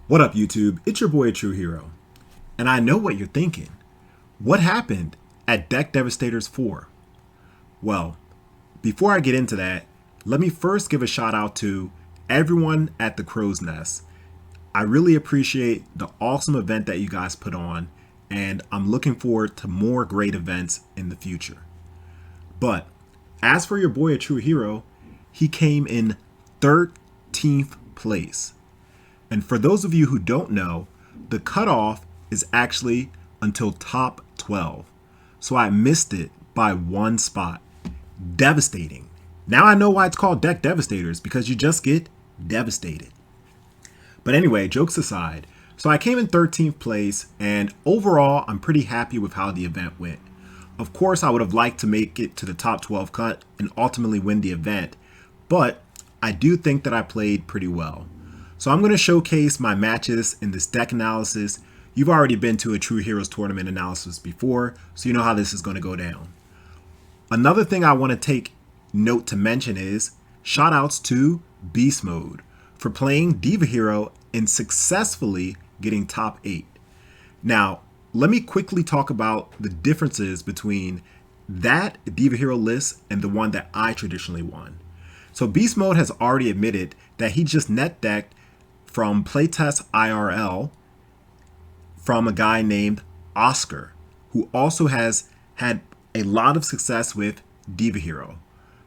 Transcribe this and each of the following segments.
What up, YouTube? It's your boy, ATrueHero. And I know what you're thinking. What happened at Deck Devastators 4? Well, before I get into that, let me first give a shout out to everyone at the Crow's Nest. I really appreciate the awesome event that you guys put on, and I'm looking forward to more great events in the future. But as for your boy, ATrueHero, he came in 13th place. And for those of you who don't know, the cutoff is actually until top 12. So I missed it by one spot. Devastating. Now I know why it's called Deck Devastators, because you just get devastated. But anyway, jokes aside, so I came in 13th place, and overall, I'm pretty happy with how the event went. Of course, I would have liked to make it to the top 12 cut and ultimately win the event, but I do think that I played pretty well. So I'm going to showcase my matches in this deck analysis. You've already been to ATrueHero's tournament analysis before, so you know how this is going to go down. Another thing I want to take note to mention is shoutouts to Beast Mode for playing Diva Hero and successfully getting top 8. Now, let me quickly talk about the differences between that Diva Hero list and the one that I traditionally won. So Beast Mode has already admitted that he just net decked from Playtest IRL from a guy named Oscar, who also has had a lot of success with Diva Hero.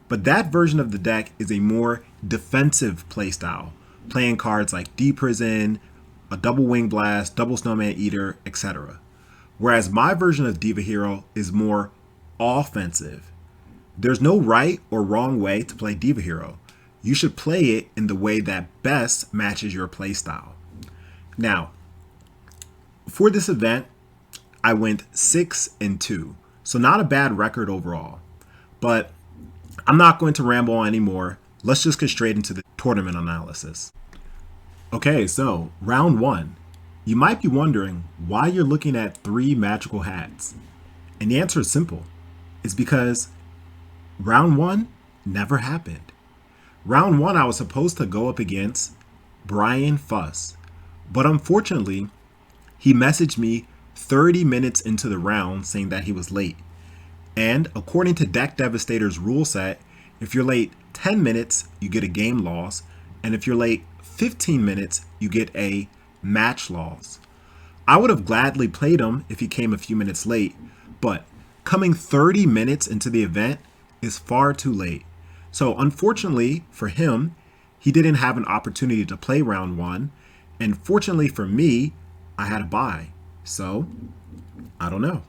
But that version of the deck is a more defensive playstyle, playing cards like D-Prison, a double Wing Blast, double Snowman Eater, etc. Whereas my version of Diva Hero is more offensive. There's no right or wrong way to play Diva Hero. You should play it in the way that best matches your playstyle. Now, for this event, I went 6-2, so not a bad record overall. But I'm not going to ramble on anymore. Let's just get straight into the tournament analysis. Okay, so round 1. You might be wondering why you're looking at 3 magical hats. And the answer is simple. It's because round 1 never happened. Round 1, I was supposed to go up against Brian Fuss, but unfortunately, he messaged me 30 minutes into the round saying that he was late. And according to Deck Devastators rule set, if you're late 10 minutes, you get a game loss, and if you're late 15 minutes, you get a match loss. I would have gladly played him if he came a few minutes late, but coming 30 minutes into the event is far too late. So unfortunately for him, he didn't have an opportunity to play round 1. And fortunately for me, I had a bye. So I don't know.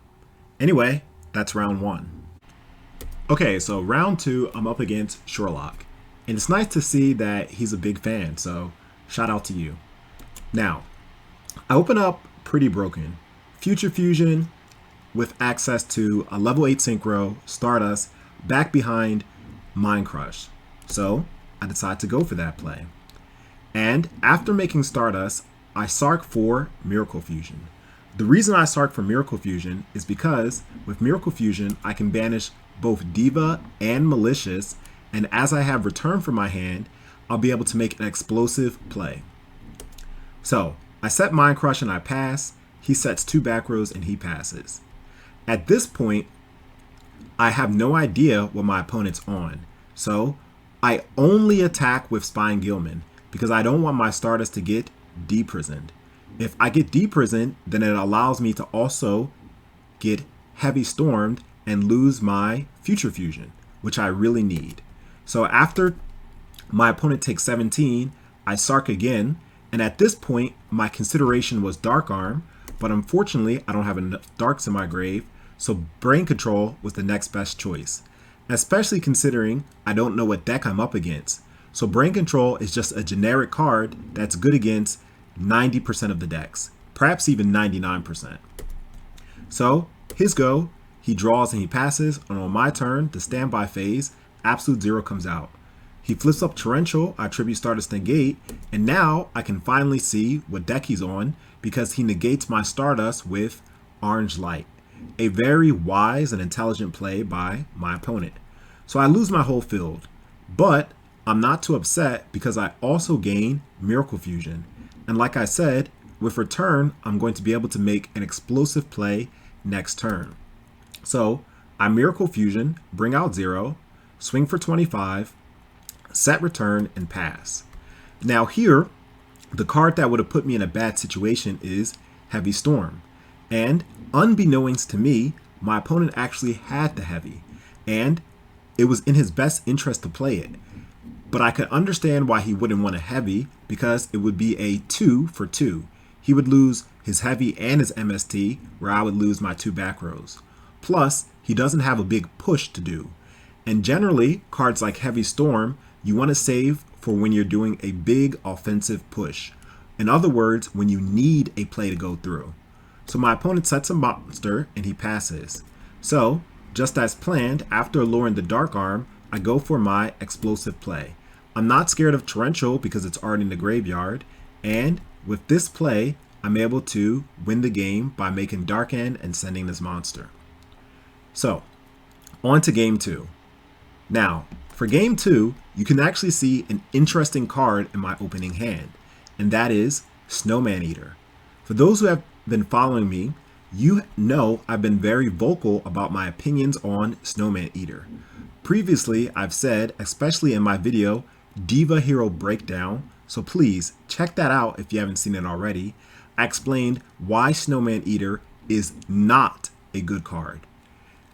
Anyway, that's round 1. Okay, so round 2, I'm up against Roghnach. And it's nice to see that he's a big fan. So shout out to you. Now, I open up pretty broken. Future Fusion with access to a level 8 Synchro, Stardust, back behind Mind Crush. So I decided to go for that play. And after making Stardust, I Sark for Miracle Fusion. The reason I Sark for Miracle Fusion is because with Miracle Fusion, I can banish both Diva and Malicious, and as I have return from my hand, I'll be able to make an explosive play. So I set Mind Crush and I pass. He sets 2 back rows and he passes. At this point, I have no idea what my opponent's on. So I only attack with Spine Gilman because I don't want my Stardust to get D-Prisoned. If I get D-Prisoned, then it allows me to also get Heavy Stormed and lose my Future Fusion, which I really need. So after my opponent takes 17, I Sark again. And at this point, my consideration was Dark Arm, but unfortunately, I don't have enough Darks in my grave. So Brain Control was the next best choice, especially considering I don't know what deck I'm up against. So Brain Control is just a generic card that's good against 90% of the decks, perhaps even 99%. So his go, he draws and he passes, and on my turn, the standby phase, Absolute Zero comes out. He flips up Torrential, I tribute Stardust Negate, and now I can finally see what deck he's on because he negates my Stardust with Orange Light. A very wise and intelligent play by my opponent. So I lose my whole field, but I'm not too upset because I also gain Miracle Fusion. And like I said, with return, I'm going to be able to make an explosive play next turn. So I Miracle Fusion, bring out 0, swing for 25, set return, and pass. Now here, the card that would have put me in a bad situation is Heavy Storm. And unbeknownst to me, my opponent actually had the heavy, and it was in his best interest to play it. But I could understand why he wouldn't want a heavy, because it would be a 2 for 2. He would lose his heavy and his MST, where I would lose my 2 back rows. Plus, he doesn't have a big push to do. And generally, cards like Heavy Storm, you want to save for when you're doing a big offensive push. In other words, when you need a play to go through. So my opponent sets a monster and he passes. So, just as planned, after lowering the Dark Arm, I go for my explosive play. I'm not scared of Torrential because it's already in the graveyard, and with this play, I'm able to win the game by making Dark End and sending this monster. So, on to game 2. Now, for game 2, you can actually see an interesting card in my opening hand, and that is Snowman Eater. For those who have been following me, you know I've been very vocal about my opinions on Snowman Eater. Previously, I've said, especially in my video, Diva Hero Breakdown, so please check that out if you haven't seen it already. I explained why Snowman Eater is not a good card.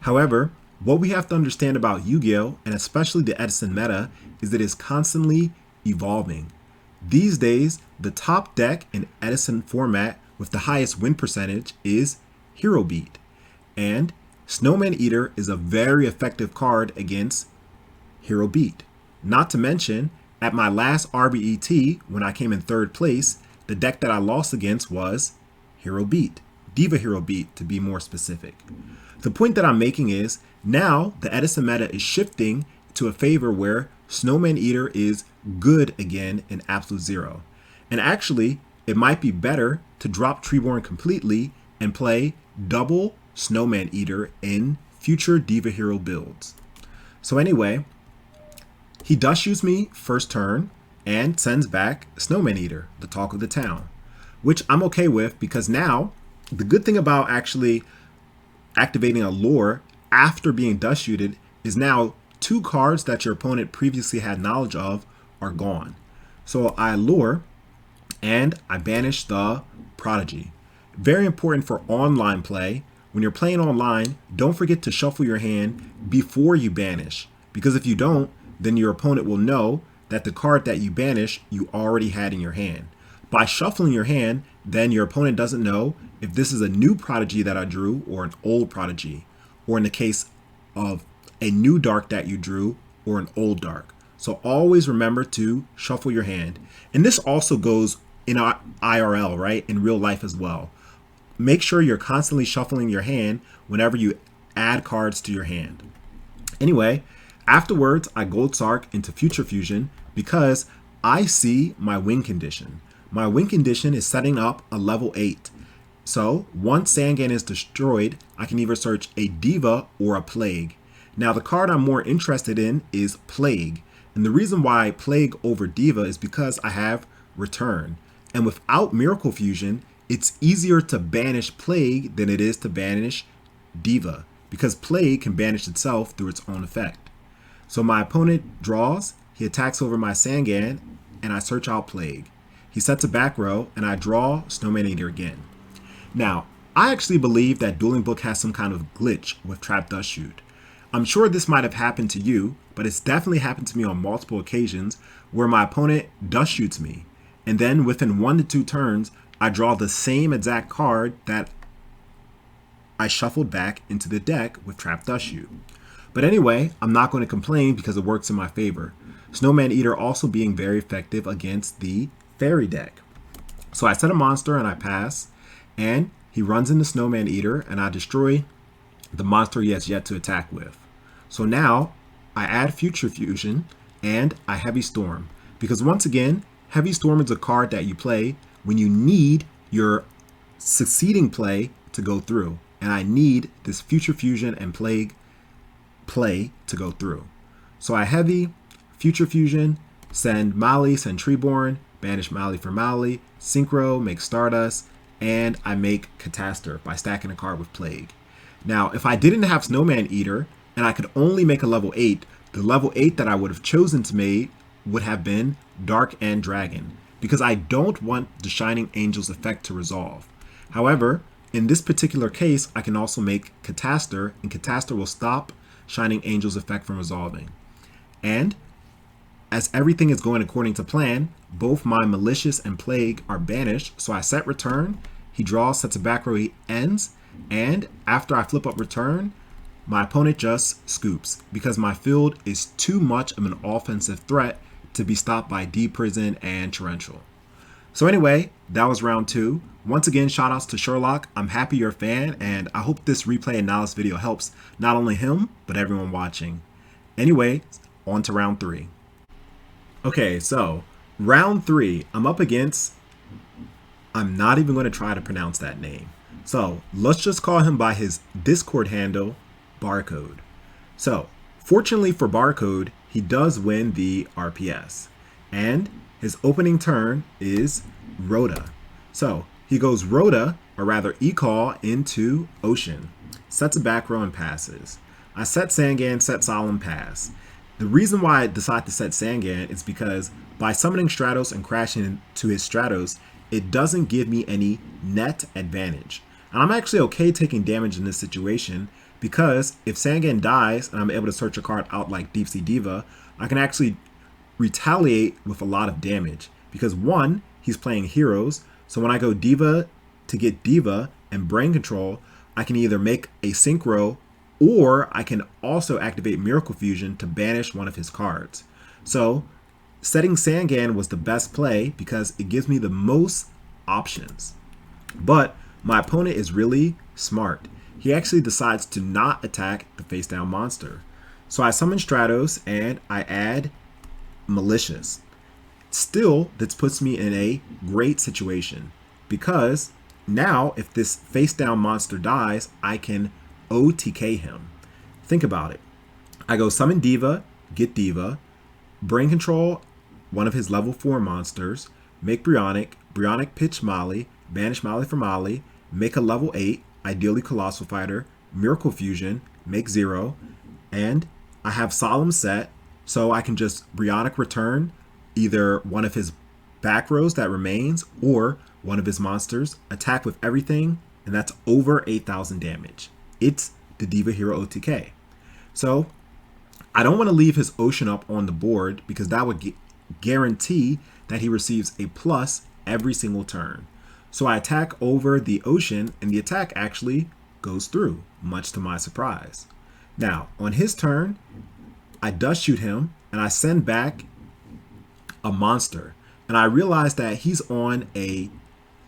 However, what we have to understand about Yu-Gi-Oh! And especially the Edison meta is that it is constantly evolving. These days, the top deck in Edison format with the highest win percentage is Hero Beat. And Snowman Eater is a very effective card against Hero Beat. Not to mention, at my last RBET, when I came in 3rd place, the deck that I lost against was Hero Beat. Diva Hero Beat, to be more specific. The point that I'm making is, now the Edison meta is shifting to a favor where Snowman Eater is good again in Absolute Zero. And actually, it might be better to drop Treeborn completely and play double Snowman Eater in future Diva Hero builds. So anyway, he dust shoots me first turn and sends back Snowman Eater, the talk of the town, which I'm okay with because now the good thing about actually activating a lure after being dust shooted is now 2 cards that your opponent previously had knowledge of are gone. So I lure and I banish the Prodigy. Very important for online play. When you're playing online, don't forget to shuffle your hand before you banish, because if you don't, then your opponent will know that the card that you banish you already had in your hand. By shuffling your hand, then your opponent doesn't know if this is a new Prodigy that I drew or an old Prodigy, or in the case of a new dark that you drew or an old dark. So always remember to shuffle your hand. And this also goes in IRL, right? In real life as well. Make sure you're constantly shuffling your hand whenever you add cards to your hand. Anyway, afterwards, I Gold Sark into Future Fusion because I see my win condition. My win condition is setting up a level 8. So once Sangan is destroyed, I can either search a Diva or a Plague. Now the card I'm more interested in is Plague. And the reason why I Plague over Diva is because I have Return. And without Miracle Fusion, it's easier to banish Plague than it is to banish Diva, because Plague can banish itself through its own effect. So my opponent draws, he attacks over my Sangan, and I search out Plague. He sets a back row, and I draw Snowman Eater again. Now, I actually believe that Dueling Book has some kind of glitch with Trap Dust Shoot. I'm sure this might have happened to you, but it's definitely happened to me on multiple occasions where my opponent dust shoots me, and then within 1 to 2 turns, I draw the same exact card that I shuffled back into the deck with Trap Dust Shoot. But anyway, I'm not going to complain because it works in my favor. Snowman Eater also being very effective against the Fairy deck. So I set a monster and I pass, and he runs into Snowman Eater and I destroy the monster he has yet to attack with. So now I add Future Fusion and I Heavy Storm, because once again, Heavy Storm is a card that you play when you need your succeeding play to go through. And I need this Future Fusion and Plague play to go through. So I Heavy, Future Fusion, send Mali, send Treeborn, banish Mali for Mali, Synchro, make Stardust, and I make Catastor by stacking a card with Plague. Now, if I didn't have Snowman Eater, and I could only make a level 8, the level 8 that I would have chosen to make would have been Dark and Dragon, because I don't want the Shining Angel's effect to resolve. However, in this particular case, I can also make Catastor, and Catastor will stop Shining Angel's effect from resolving. And as everything is going according to plan, both my Malicious and Plague are banished, so I set return, he draws, sets a back row, he ends, and after I flip up return, my opponent just scoops because my field is too much of an offensive threat to be stopped by D-Prison and Torrential. So anyway, that was round 2. Once again, shout outs to Sherlock. I'm happy you're a fan, and I hope this replay analysis video helps not only him, but everyone watching. Anyway, on to round 3. Okay, so round 3, I'm up against, I'm not even going to try to pronounce that name. So let's just call him by his Discord handle, Barcode. So fortunately for Barcode, he does win the RPS, and his opening turn is Rhoda. So he goes Rhoda, or rather E-Call, into Ocean, sets a back row and passes. I set Sangan, set Solemn, pass. The reason why I decide to set Sangan is because by summoning Stratos and crashing into his Stratos, it doesn't give me any net advantage. And I'm actually okay taking damage in this situation because if Sangan dies and I'm able to search a card out like Deep Sea Diva, I can actually retaliate with a lot of damage because 1, he's playing heroes. So when I go Diva to get Diva and Brain Control, I can either make a Synchro or I can also activate Miracle Fusion to banish one of his cards. So setting Sangan was the best play because it gives me the most options. But my opponent is really smart. He actually decides to not attack the face down monster. So I summon Stratos and I add Malicious. Still, this puts me in a great situation because now if this face down monster dies, I can OTK him. Think about it. I go summon Diva, get Diva, Brain Control one of his level 4 monsters, make Brionac pitch Mali, banish Mali for Mali, make a level 8, ideally Colossal Fighter, Miracle Fusion, make 0, and I have Solemn set, so I can just Brionac return either one of his back rows that remains or one of his monsters, attack with everything, and that's over 8,000 damage. It's the Diva Hero OTK. So I don't want to leave his Ocean up on the board because that would guarantee that he receives a plus every single turn. So I attack over the Ocean and the attack actually goes through, much to my surprise. Now, on his turn, I dust shoot him and I send back a monster. And I realize that he's on a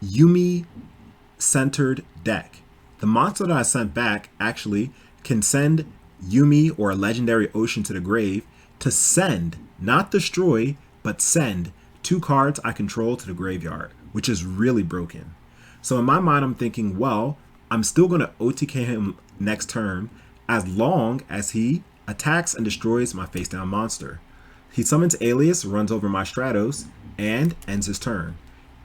Yuumi-centered deck. The monster that I sent back actually can send Yuumi or a legendary Ocean to the grave to send, not destroy, but send 2 cards I control to the graveyard, which is really broken. So in my mind, I'm thinking, well, I'm still going to OTK him next turn as long as he attacks and destroys my face down monster. He summons Alias, runs over my Stratos, and ends his turn.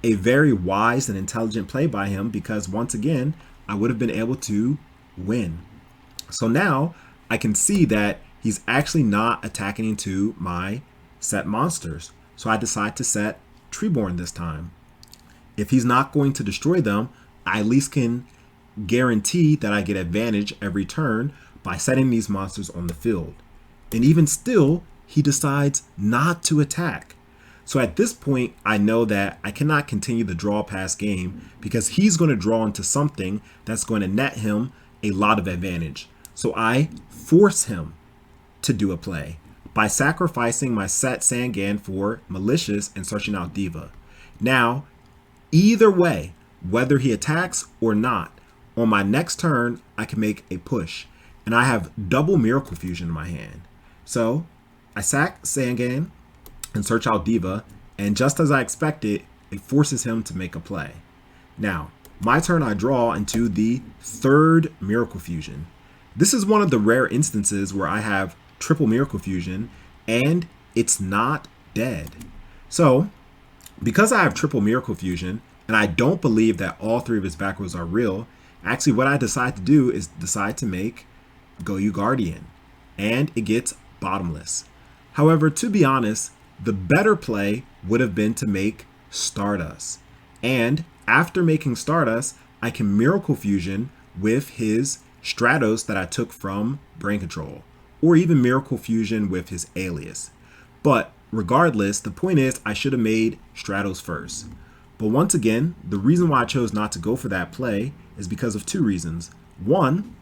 A very wise and intelligent play by him because once again, I would have been able to win. So now I can see that he's actually not attacking into my set monsters. So I decide to set Treeborn this time. If he's not going to destroy them, I at least can guarantee that I get advantage every turn by setting these monsters on the field. And even still, he decides not to attack. So at this point, I know that I cannot continue the draw pass game because he's going to draw into something that's going to net him a lot of advantage. So I force him to do a play by sacrificing my set Sangan for Malicious and searching out Diva. Now, either way, whether he attacks or not, on my next turn, I can make a push. And I have double Miracle Fusion in my hand. So I sack Sangan and search out Diva, and just as I expected, it forces him to make a play. Now, my turn, I draw into the 3rd Miracle Fusion. This is one of the rare instances where I have triple Miracle Fusion and it's not dead. So Because I have triple Miracle Fusion, and I don't believe that all three of his back rows are real, actually what I decide to do is decide to make Goyu Guardian, and it gets bottomless. However, to be honest, the better play would have been to make Stardust. And after making Stardust, I can Miracle Fusion with his Stratos that I took from Brain Control, or even Miracle Fusion with his Alias. But regardless, the point is I should have made Stratos first. But once again, the reason why I chose not to go for that play is because of two reasons. One,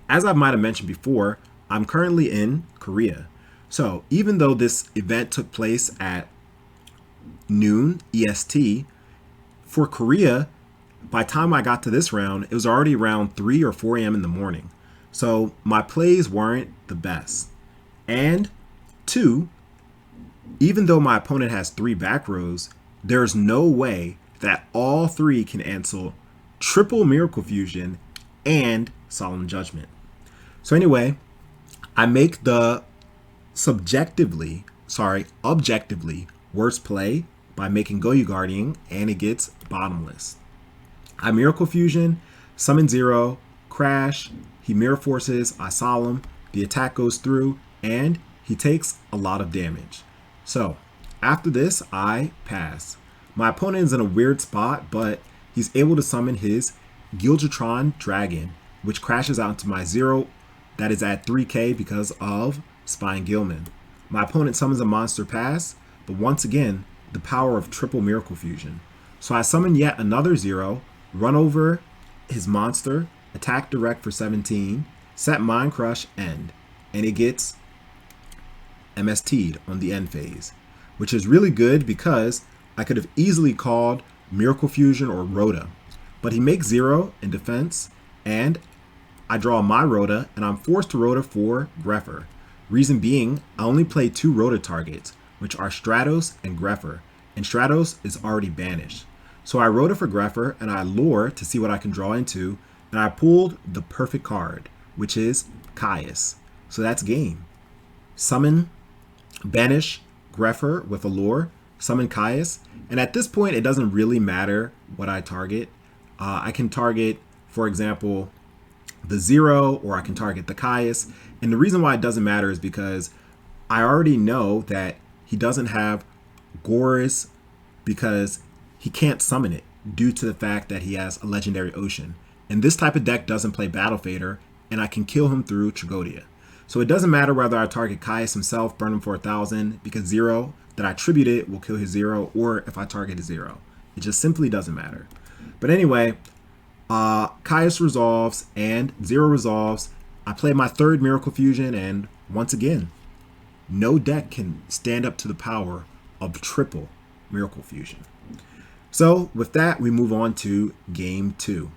as I might have mentioned before, I'm currently in Korea. So even though this event took place at noon EST, for Korea, by the time I got to this round, it was already around 3 or 4 a.m. in the morning. So my plays weren't the best. And two, even though my opponent has 3 back rows, there's no way that all 3 can answer triple Miracle Fusion and Solemn Judgment. So anyway, I make the objectively worst play by making Goyu Guardian, and it gets bottomless. I Miracle Fusion, summon 0, crash, he Mirror Forces, I Solemn, the attack goes through, and he takes a lot of damage. So after this, I pass. My opponent is in a weird spot, but he's able to summon his Gildratron Dragon, which crashes out into my 0 that is at 3k because of Spine Gilman. My opponent summons a monster pass, but once again, the power of triple Miracle Fusion. So I summon yet another 0, run over his monster, attack direct for 17, set Mind Crush, end. And it gets MST'd on the end phase, which is really good because I could have easily called Miracle Fusion or Rhoda. But he makes 0 in defense, and I draw my Rhoda, and I'm forced to Rhoda for Grepher. Reason being, I only play 2 Rhoda targets, which are Stratos and Grepher, and Stratos is already banished. So I Rhoda for Grepher, and I lure to see what I can draw into, and I pulled the perfect card, which is Caius. So that's game. Summon, banish Grepher with a lure, summon Caius, and at this point it doesn't really matter what I target. I can target, for example, the 0, or I can target the Caius, and the reason why it doesn't matter is because I already know that he doesn't have Goris because he can't summon it due to the fact that he has a Legendary Ocean. And this type of deck doesn't play Battle Fader, and I can kill him through Tragodia. So it doesn't matter whether I target Caius himself, burn him for 1,000, because 0 that I tribute it will kill his 0, or if I target a 0. It just simply doesn't matter. But anyway, Caius resolves and 0 resolves. I play my 3rd Miracle Fusion, and once again, no deck can stand up to the power of triple Miracle Fusion. So with that, we move on to game 2.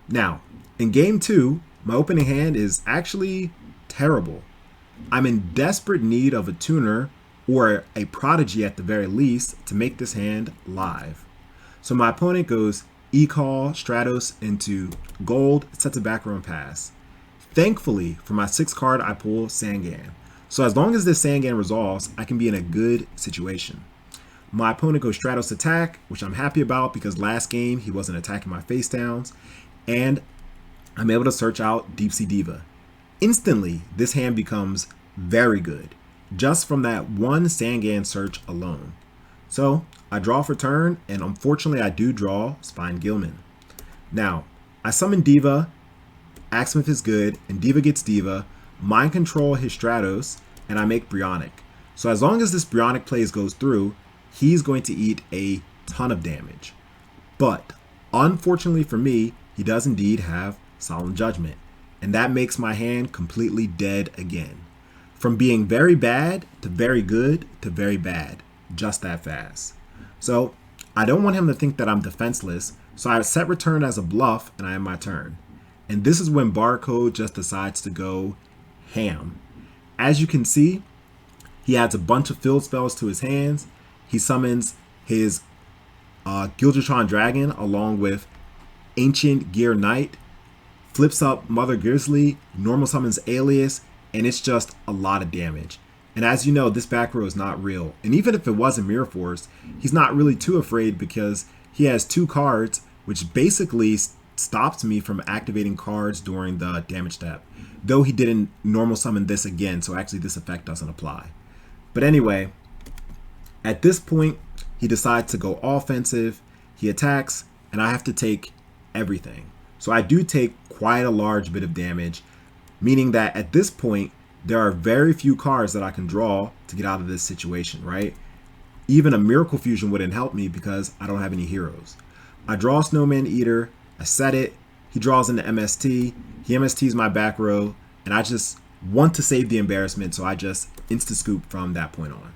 Now, in game 2, my opening hand is actually terrible. I'm in desperate need of a tuner, or a prodigy at the very least, to make this hand live. So my opponent goes E-Call Stratos into gold, sets a back row and pass. Thankfully, for my 6th card, I pull Sangan. So as long as this Sangan resolves, I can be in a good situation. My opponent goes Stratos attack, which I'm happy about because last game he wasn't attacking my face downs, and I'm able to search out Deep Sea Diva. Instantly, this hand becomes very good, just from that one Sangan search alone. So I draw for turn, and unfortunately I do draw Spine Gilman. Now, I summon Diva, Axsmith is good, and Diva gets Diva, Mind Control his Stratos, and I make Bryonic. So as long as this Bryonic plays goes through, he's going to eat a ton of damage. But unfortunately for me, he does indeed have Solemn Judgment, and that makes my hand completely dead again. From being very bad to very good to very bad, just that fast. So I don't want him to think that I'm defenseless, so I set return as a bluff, and I have my turn. And this is when Barcode just decides to go ham. As you can see, he adds a bunch of field spells to his hands. He summons his Gildratron Dragon along with Ancient Gear Knight, flips up Mother Grizzly, normal summons Alias, and it's just a lot of damage. And as you know, this back row is not real. And even if it wasn't Mirror Force, he's not really too afraid because he has 2 cards, which basically stops me from activating cards during the damage step. Though he didn't normal summon this again, so actually this effect doesn't apply. But anyway, at this point, he decides to go offensive. He attacks, and I have to take everything. So I do take quite a large bit of damage, meaning that at this point, there are very few cards that I can draw to get out of this situation, right? Even a Miracle Fusion wouldn't help me because I don't have any heroes. I draw Snowman Eater, I set it, he draws into MST, he MSTs my back row, and I just want to save the embarrassment, so I just insta-scoop from that point on.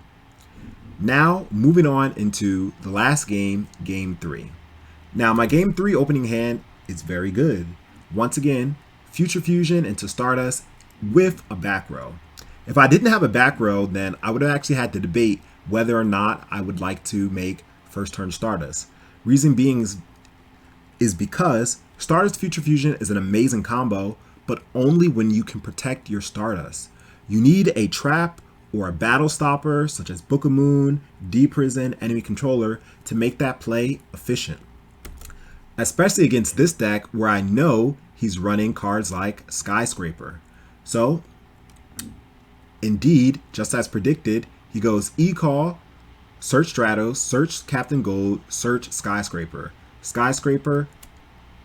Now, moving on into the last game, Game 3. Now, my Game 3 opening hand is very good. Once again, Future Fusion into Stardust with a back row. If I didn't have a back row, then I would have actually had to debate whether or not I would like to make first turn Stardust. Reason being is because Stardust Future Fusion is an amazing combo, but only when you can protect your Stardust. You need a trap or a battle stopper such as Book of Moon, D-Prison, Enemy Controller to make that play efficient. Especially against this deck where I know he's running cards like Skyscraper. So, indeed, just as predicted, he goes E-Call, search Stratos, search Captain Gold, search Skyscraper. Skyscraper,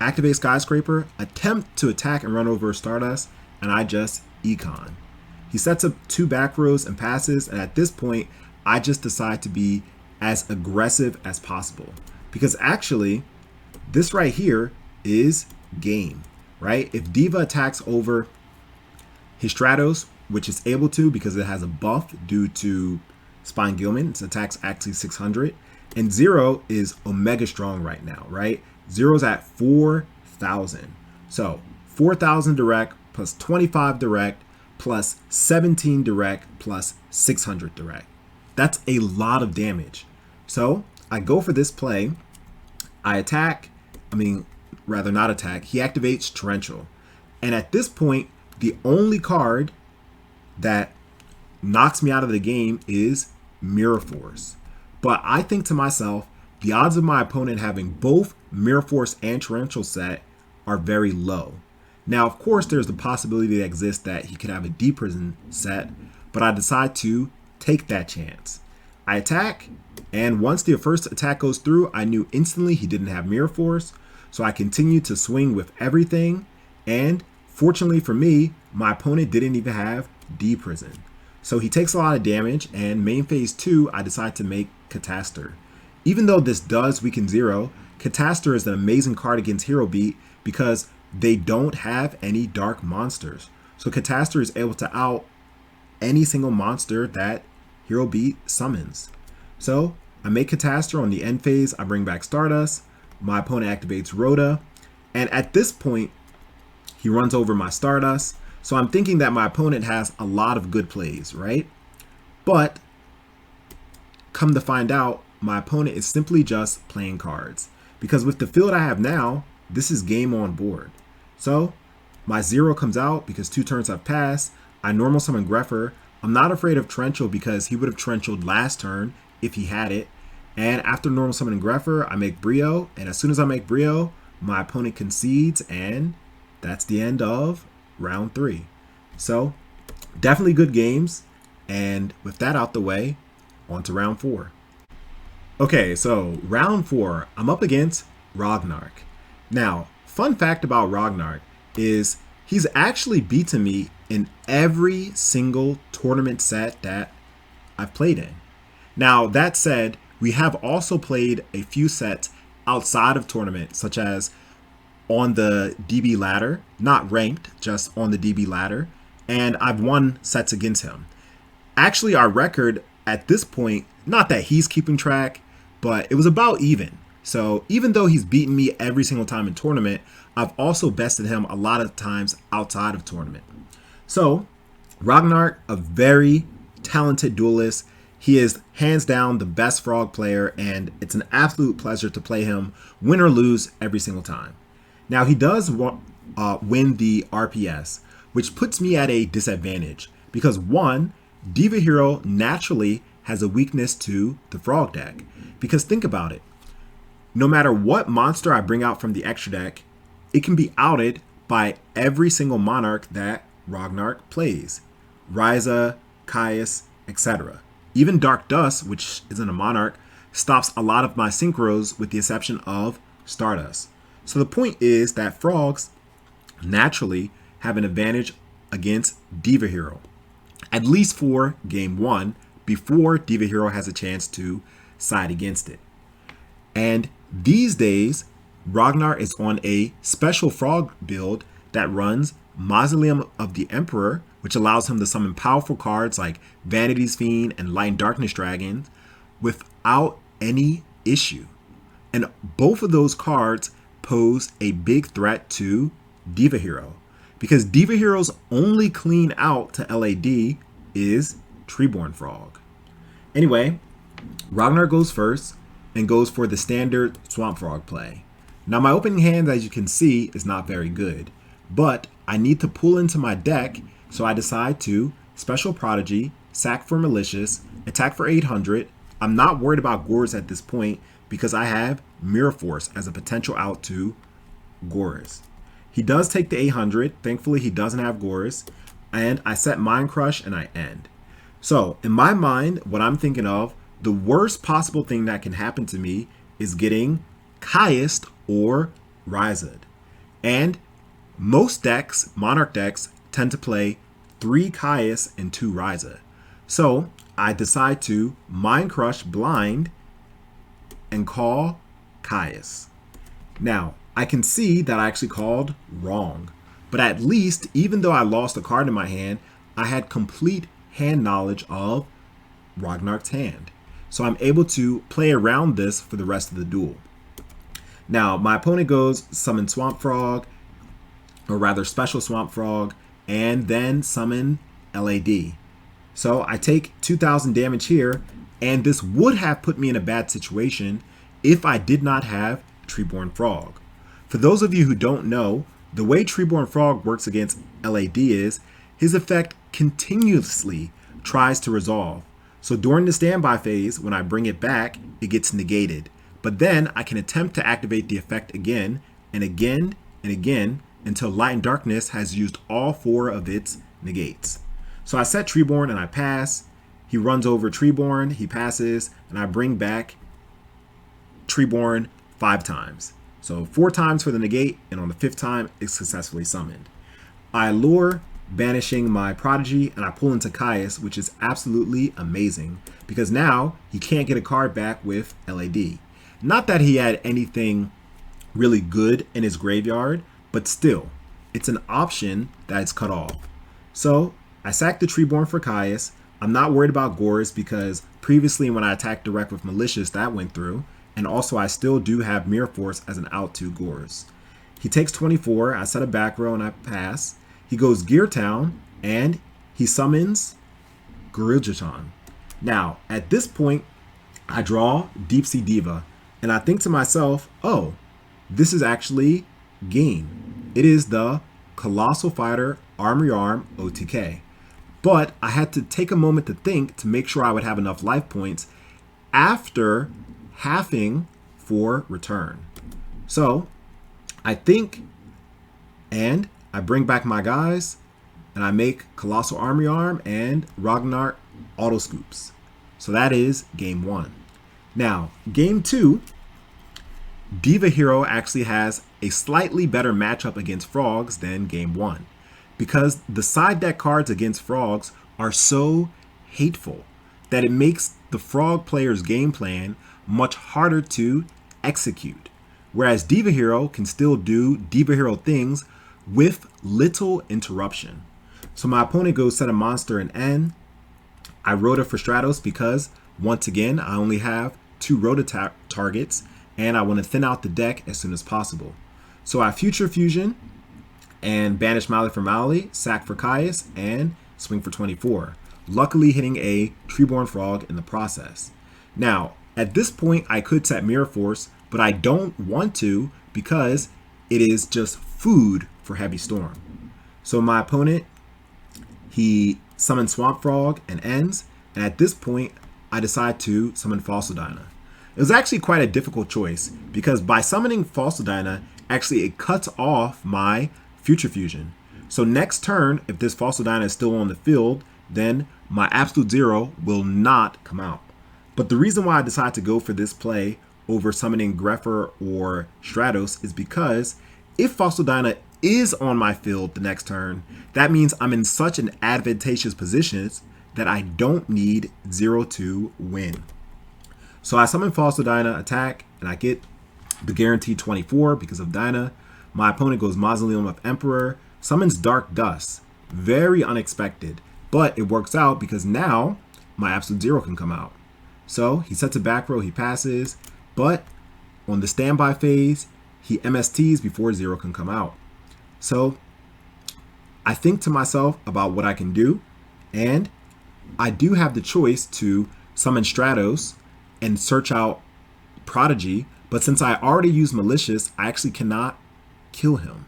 activate Skyscraper, attempt to attack and run over Stardust, and I just Econ. He sets up 2 back rows and passes, and at this point, I just decide to be as aggressive as possible. Because actually, this right here is game, right? If Diva attacks over his Stratos, which is able to because it has a buff due to Spine Gilman, its attack's actually 600, and 0 is Omega Strong right now, right? 0's at 4,000. So 4,000 direct plus 25 direct plus 17 direct plus 600 direct. That's a lot of damage. So I go for this play. I attack, rather not attack. He activates Torrential. And at this point, the only card that knocks me out of the game is Mirror Force. But I think to myself, the odds of my opponent having both Mirror Force and Torrential set are very low. Now, of course, there's the possibility that exists that he could have a D-Prison set, but I decide to take that chance. I attack, and once the first attack goes through, I knew instantly he didn't have Mirror Force, so I continued to swing with everything, and fortunately for me, my opponent didn't even have D-Prison. So he takes a lot of damage, and main phase 2, I decide to make Catastor. Even though this does weaken 0, Catastor is an amazing card against Hero Beat because they don't have any dark monsters. So Catastor is able to out any single monster that Hero Beat summons. So I make Catastor on the end phase, I bring back Stardust, my opponent activates Rhoda, and at this point, he runs over my Stardust. So I'm thinking that my opponent has a lot of good plays, right? But come to find out, my opponent is simply just playing cards. Because with the field I have now, this is game on board. So my 0 comes out because 2 turns have passed. I normal summon Greffer. I'm not afraid of Torrential because he would have Torrentialed last turn if he had it. And after normal summoning Greffer, I make Brio. And as soon as I make Brio, my opponent concedes. And that's the end of round 3. So definitely good games. And with that out the way, on to round 4. Okay, so round 4, I'm up against Roghnach. Now, fun fact about Roghnach is he's actually beaten me in every single tournament set that I've played in. Now, that said, we have also played a few sets outside of tournament, such as on the DB ladder, not ranked, just on the DB ladder, and I've won sets against him. Actually, our record at this point, not that he's keeping track, but it was about even. So even though he's beaten me every single time in tournament, I've also bested him a lot of times outside of tournament. So Roghnach, a very talented duelist. He is hands down the best frog player, and it's an absolute pleasure to play him, win or lose, every single time. Now he does win the RPS, which puts me at a disadvantage because 1, Diva Hero naturally has a weakness to the Frog deck. Because think about it. No matter what monster I bring out from the extra deck, it can be outed by every single monarch that Roghnach plays. Ryza, Caius, etc. Even Dark Dust, which isn't a monarch, stops a lot of my synchros with the exception of Stardust. So the point is that frogs naturally have an advantage against Diva Hero, at least for game 1, before Diva Hero has a chance to side against it. And these days, Roghnach is on a special frog build that runs Mausoleum of the Emperor, which allows him to summon powerful cards like Vanity's Fiend and Light and Darkness Dragons without any issue. And both of those cards pose a big threat to Diva Hero, because Diva Hero's only clean out to LAD is Treeborn Frog. Anyway, Roghnach goes first and goes for the standard Swamp Frog play. Now my opening hand, as you can see, is not very good, but I need to pull into my deck, so I decide to Special Prodigy, sack for Malicious, attack for 800. I'm not worried about Gorz at this point because I have Mirror Force as a potential out to Gorz. He does take the 800. Thankfully, he doesn't have Gorz. And I set Mind Crush and I end. So in my mind, what I'm thinking of, the worst possible thing that can happen to me is getting Caius or Ryza. And most decks, Monarch decks, tend to play 3 Caius and 2 Ryza. So I decide to Mind Crush blind and call Caius. Now, I can see that I actually called wrong, but at least, even though I lost a card in my hand, I had complete hand knowledge of Rognach's hand. So I'm able to play around this for the rest of the duel. Now, my opponent goes summon Swamp Frog, or rather Special Swamp Frog, and then summon LAD. So I take 2,000 damage here, and this would have put me in a bad situation if I did not have Treeborn Frog. For those of you who don't know, the way Treeborn Frog works against LAD is his effect continuously tries to resolve. So during the standby phase, when I bring it back, it gets negated. But then I can attempt to activate the effect again and again and again until Light and Darkness has used all 4 of its negates. So I set Treeborn and I pass. He runs over Treeborn, he passes, and I bring back Treeborn 5 times. So 4 times for the negate, and on the 5th time, it's successfully summoned. I lure, banishing my Prodigy, and I pull into Caius, which is absolutely amazing, because now he can't get a card back with LAD. Not that he had anything really good in his graveyard, but still, it's an option that is cut off. So I sack the Treeborn for Caius. I'm not worried about Gorz because previously when I attacked direct with Malicious, that went through. And also I still do have Mirror Force as an out to Gorz. He takes 24, I set a back row and I pass. He goes Gear Town and he summons Gorillaton. Now, at this point, I draw Deep Sea Diva and I think to myself, oh, this is actually game. It is the Colossal Fighter Armory Arm OTK. But I had to take a moment to think to make sure I would have enough life points after halving for return. So I think, and I bring back my guys, and I make Colossal Armory Arm and Roghnach auto scoops. So that is game 1. Now, game 2, Diva Hero actually has a slightly better matchup against frogs than game 1, because the side deck cards against frogs are so hateful that it makes the frog player's game plan much harder to execute. Whereas Diva Hero can still do Diva Hero things with little interruption. So my opponent goes set a monster and end. I Rhoda for Stratos because, once again, I only have 2 Rhoda targets and I want to thin out the deck as soon as possible. So I Future Fusion and banish Mally for Mally, sack for Caius, and swing for 24. Luckily hitting a Treeborn Frog in the process. Now, at this point, I could set Mirror Force, but I don't want to because it is just food for Heavy Storm. So my opponent, he summon Swamp Frog and ends, and at this point, I decide to summon Falsodyna. It was actually quite a difficult choice, because by summoning Falsodyna, actually it cuts off my Future Fusion. So next turn, if this Falsodyna is still on the field, then my Absolute Zero will not come out. But the reason why I decided to go for this play over summoning Grepher or Stratos is because if Falsodyna is on my field the next turn, that means I'm in such an advantageous position that I don't need 0 to win. So I summon Falsodyna, attack, and I get the guaranteed 24 because of Dyna. My opponent goes Mausoleum of Emperor, summons Dark Dust. Very unexpected, but it works out because now my Absolute Zero can come out. So he sets a back row, he passes, but on the standby phase, he MSTs before Zero can come out. So I think to myself about what I can do, and I do have the choice to summon Stratos and search out Prodigy, but since I already used Malicious, I actually cannot kill him.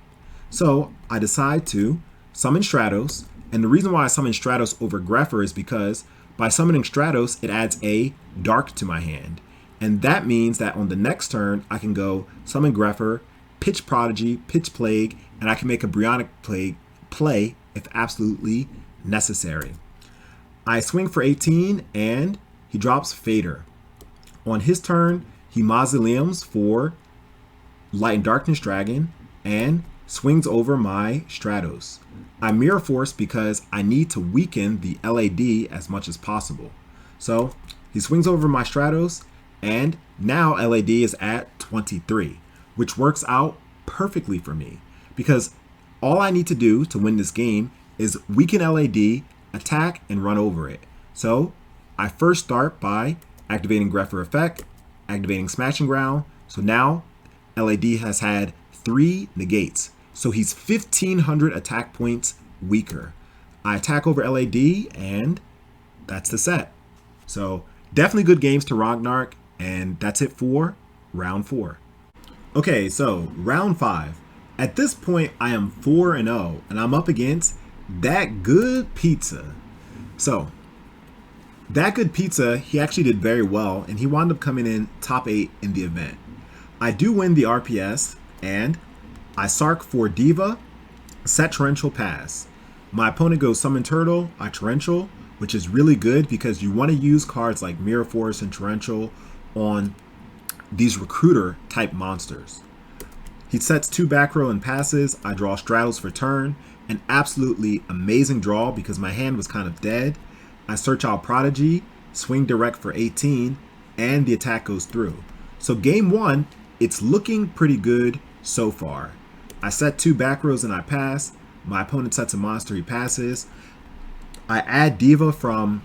So I decide to summon Stratos, and the reason why I summon Stratos over Grepher is because by summoning Stratos, it adds a Dark to my hand. And that means that on the next turn, I can go summon Grepher, pitch Prodigy, pitch Plague, and I can make a Bryonic Plague play if absolutely necessary. I swing for 18, and he drops Fader. On his turn, he Mausoleums for Light and Darkness Dragon, and swings over my Stratos. I Mirror Force because I need to weaken the LAD as much as possible. So he swings over my Stratos, and now LAD is at 23, which works out perfectly for me because all I need to do to win this game is weaken LAD, attack, and run over it. So I first start by activating Grepher effect, activating Smashing Ground. So now LAD has had 3 negates. So he's 1,500 attack points weaker. I attack over LAD, and that's the set. So definitely good games to Roghnach, and that's it for round 4. Okay, so round 5. At this point, I am 4-0, and I'm up against ThatGoodPizza. So ThatGoodPizza, he actually did very well, and he wound up coming in top 8 in the event. I do win the RPS, and I Sark for Diva, set Torrential, pass. My opponent goes Summon Turtle, I Torrential, which is really good because you want to use cards like Mirror Force and Torrential on these Recruiter type monsters. He sets 2 back row and passes. I draw Stratos for turn. An absolutely amazing draw because my hand was kind of dead. I search out Prodigy, swing direct for 18, and the attack goes through. So game 1, it's looking pretty good so far. I set 2 back rows and I pass. My opponent sets a monster, he passes. I add Diva from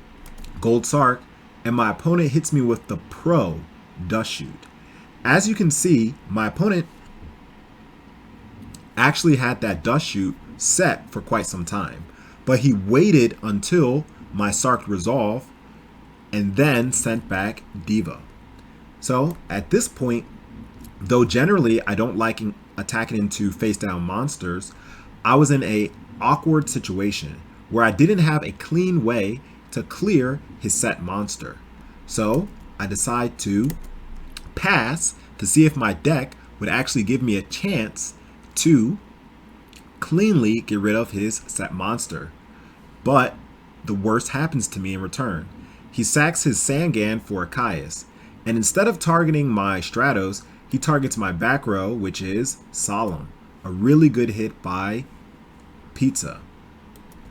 Gold Sark, and my opponent hits me with the Pro Dust Shoot. As you can see, my opponent actually had that Dust Shoot set for quite some time, but he waited until my Sark resolve and then sent back Diva. So at this point, though generally I don't like attacking into face down monsters, I was in a awkward situation where I didn't have a clean way to clear his set monster. So I decide to pass to see if my deck would actually give me a chance to cleanly get rid of his set monster. But the worst happens to me in return. He sacks his Sangan for a Caius, and instead of targeting my Stratos, he targets my back row, which is Solemn. A really good hit by Pizza.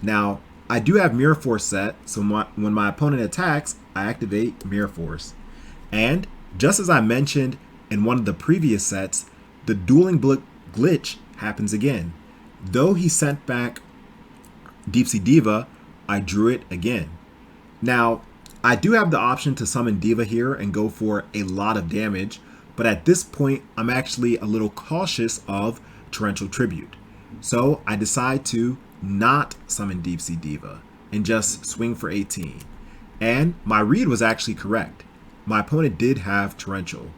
Now, I do have Mirror Force set, so when my opponent attacks, I activate Mirror Force. And just as I mentioned in one of the previous sets, the dueling glitch happens again. Though he sent back Deep Sea Diva, I drew it again. Now, I do have the option to summon Diva here and go for a lot of damage, but at this point, I'm actually a little cautious of Torrential Tribute. So I decide to not summon Deep Sea Diva and just swing for 18. And my read was actually correct. My opponent did have Torrential.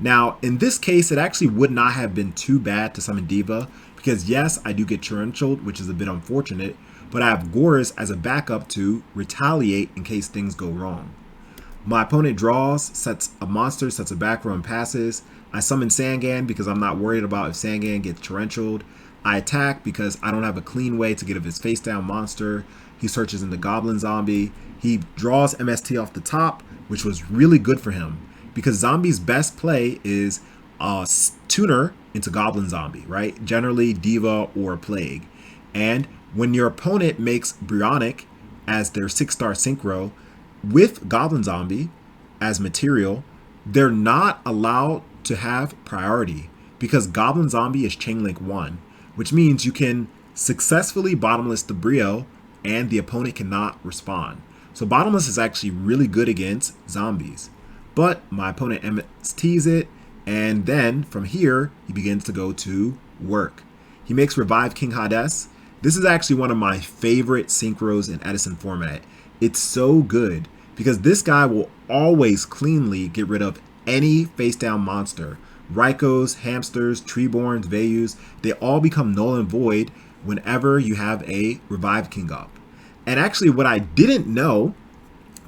Now, in this case, it actually would not have been too bad to summon Diva because yes, I do get Torrential, which is a bit unfortunate, but I have Gores as a backup to retaliate in case things go wrong. My opponent draws, sets a monster, sets a back row, and passes. I summon Sangan because I'm not worried about if Sangan gets torrentialed. I attack because I don't have a clean way to get of his face down monster. He searches into Goblin Zombie. He draws MST off the top, which was really good for him because Zombie's best play is a tuner into Goblin Zombie, right? Generally Diva or Plague. And when your opponent makes Roghnach as their 6-star synchro with Goblin Zombie as material, they're not allowed to have priority because Goblin Zombie is Chainlink 1, which means you can successfully bottomless the Brio and the opponent cannot respond. So bottomless is actually really good against zombies. But my opponent MSTs it, and then from here, he begins to go to work. He makes Revive King Hades. This is actually one of my favorite synchros in Edison format. It's so good because this guy will always cleanly get rid of any face down monster. Rykos, Hamsters, Treeborns, Vayus, they all become null and void whenever you have a Revive King up. And actually what I didn't know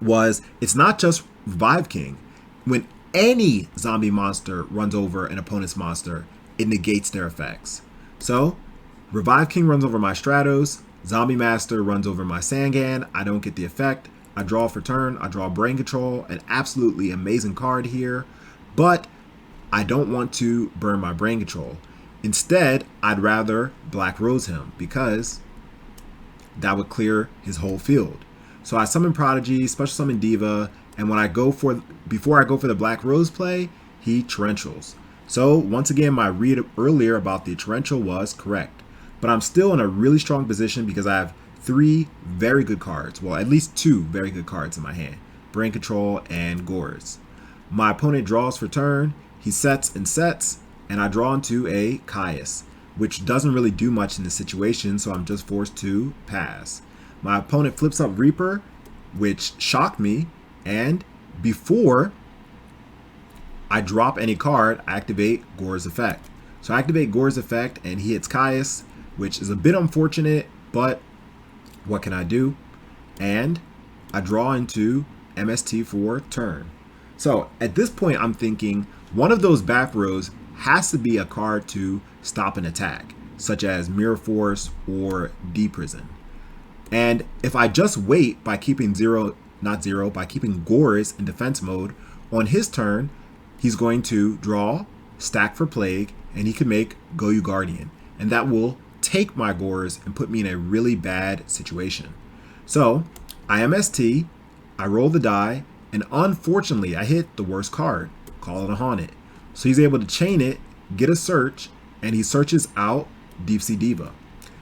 was it's not just Revive King. When any zombie monster runs over an opponent's monster, it negates their effects. So Revive King runs over my Stratos, Zombie Master runs over my Sangan, I don't get the effect. I draw for turn, I draw Brain Control, an absolutely amazing card here, but I don't want to burn my Brain Control. Instead, I'd rather Black Rose him because that would clear his whole field. So I summon Prodigy, special summon Diva, and when I go for, before I go for the Black Rose play, he torrentials. So once again, my read earlier about the torrential was correct, but I'm still in a really strong position because I have 3 very good cards. Well, at least 2 very good cards in my hand, Brain Control and Gores. My opponent draws for turn, he sets, and I draw into a Caius, which doesn't really do much in this situation, so I'm just forced to pass. My opponent flips up Reaper, which shocked me, and before I drop any card, I activate Gore's effect. So I activate Gore's effect, and he hits Caius, which is a bit unfortunate, but what can I do? And I draw into MST for turn. So at this point, I'm thinking one of those back rows has to be a card to stop an attack, such as Mirror Force or D-Prison. And if I just wait by keeping by keeping Gores in defense mode, on his turn, he's going to draw, stack for Plague, and he can make Goyu Guardian. And that will take my Gores and put me in a really bad situation. So I MST, I roll the die, and unfortunately I hit the worst card, Call It a Haunted. So he's able to chain it, get a search, and he searches out Deep Sea Diva.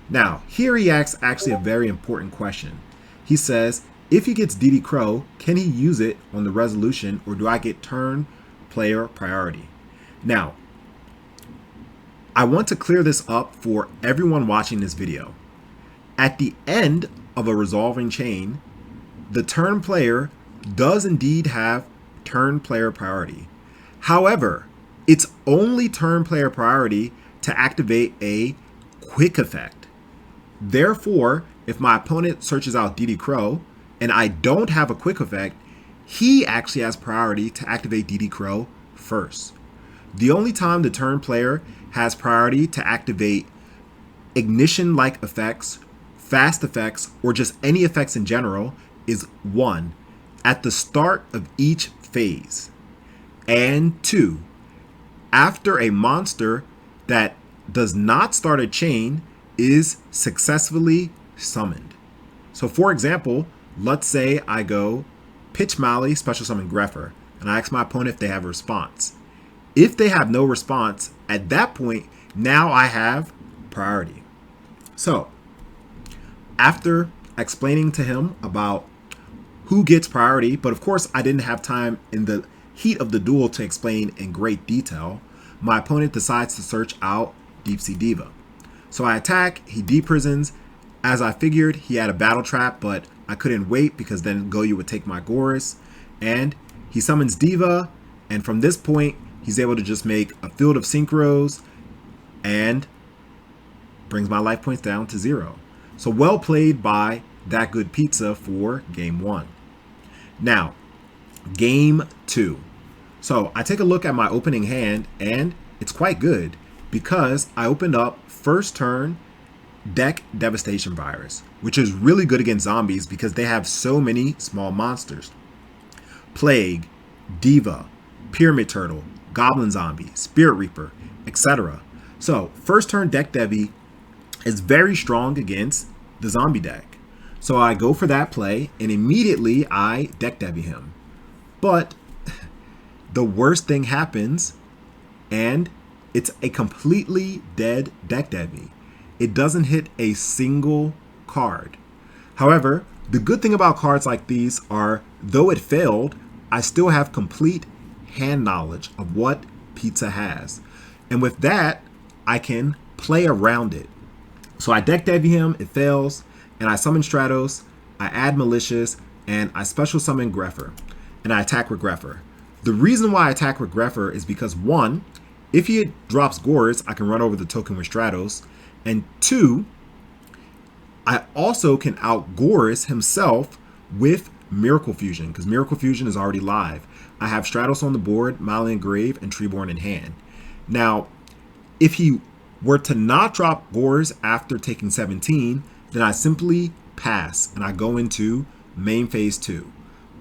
Now, here he asks actually a very important question. He says, if he gets DD Crow, can he use it on the resolution, or do I get turn player priority? Now, I want to clear this up for everyone watching this video. At the end of a resolving chain, the turn player does indeed have turn player priority. However, it's only turn player priority to activate a quick effect. Therefore, if my opponent searches out DD Crow and I don't have a quick effect, he actually has priority to activate DD Crow first. The only time the turn player has priority to activate ignition-like effects, fast effects, or just any effects in general is 1, at the start of each phase, and 2, after a monster that does not start a chain is successfully summoned. So for example, let's say I go Pitch Mally, special summon Grepher, and I ask my opponent if they have a response. If they have no response, at that point, now I have priority. So after explaining to him about who gets priority, but of course I didn't have time in the heat of the duel to explain in great detail, my opponent decides to search out Deep Sea Diva. So I attack, he deprisons. As I figured, he had a battle trap, but I couldn't wait because then Goyu would take my Gores. And he summons Diva, and from this point, he's able to just make a field of synchros and brings my life points down to 0. So well played by ThatGoodPizza for game 1. Now, game 2. So I take a look at my opening hand, and it's quite good because I opened up first turn deck Devastation Virus, which is really good against zombies because they have so many small monsters. Plague, Diva, Pyramid Turtle, Goblin Zombie, Spirit Reaper, etc. So first turn deck Devi is very strong against the zombie deck. So I go for that play, and immediately I deck Devi him. But the worst thing happens, and it's a completely dead deck Devi. It doesn't hit a single card. However, the good thing about cards like these are, though it failed, I still have complete hand knowledge of what Pizza has. And with that, I can play around it. So I deck Devi him, it fails, and I summon Stratos, I add Malicious, and I special summon Greffer, and I attack with Greffer. The reason why I attack with Greffer is because 1, if he drops Gores, I can run over the token with Stratos, and 2, I also can out Gores himself with Miracle Fusion, because Miracle Fusion is already live. I have Stratos on the board, Malian Grave, and Treeborn in hand. Now, if he were to not drop Gores after taking 17, then I simply pass and I go into main phase 2.